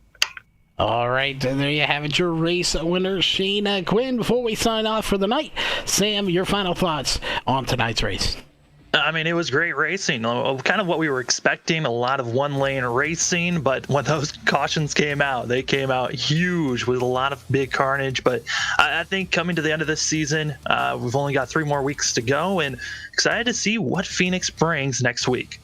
All right, and there you have it, your race winner, Shane Quinn. Before we sign off for the night, Sam, your final thoughts on tonight's race. I mean, it was great racing, kind of what we were expecting, a lot of one-lane racing, but when those cautions came out, they came out huge with a lot of big carnage. But I think coming to the end of this season, we've only got 3 more weeks to go, and excited to see what Phoenix brings next week.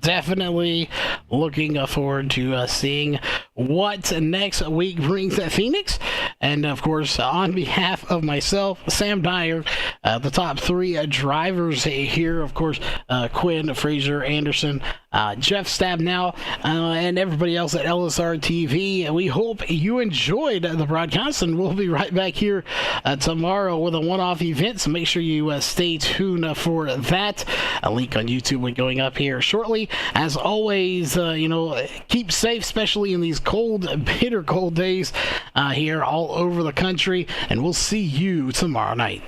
Definitely looking forward to seeing what next week brings at Phoenix. And, of course, on behalf of myself, Sam Dyer, the top 3 drivers here, of course, Quinn, Fraser, Anderson, Jeff Stabnow, and everybody else at LSR TV. We hope you enjoyed the broadcast, and we'll be right back here tomorrow with a one-off event, so make sure you stay tuned for that. A link on YouTube will be going up here shortly. As always, keep safe, especially in these cold, bitter cold days here all over the country, and we'll see you tomorrow night.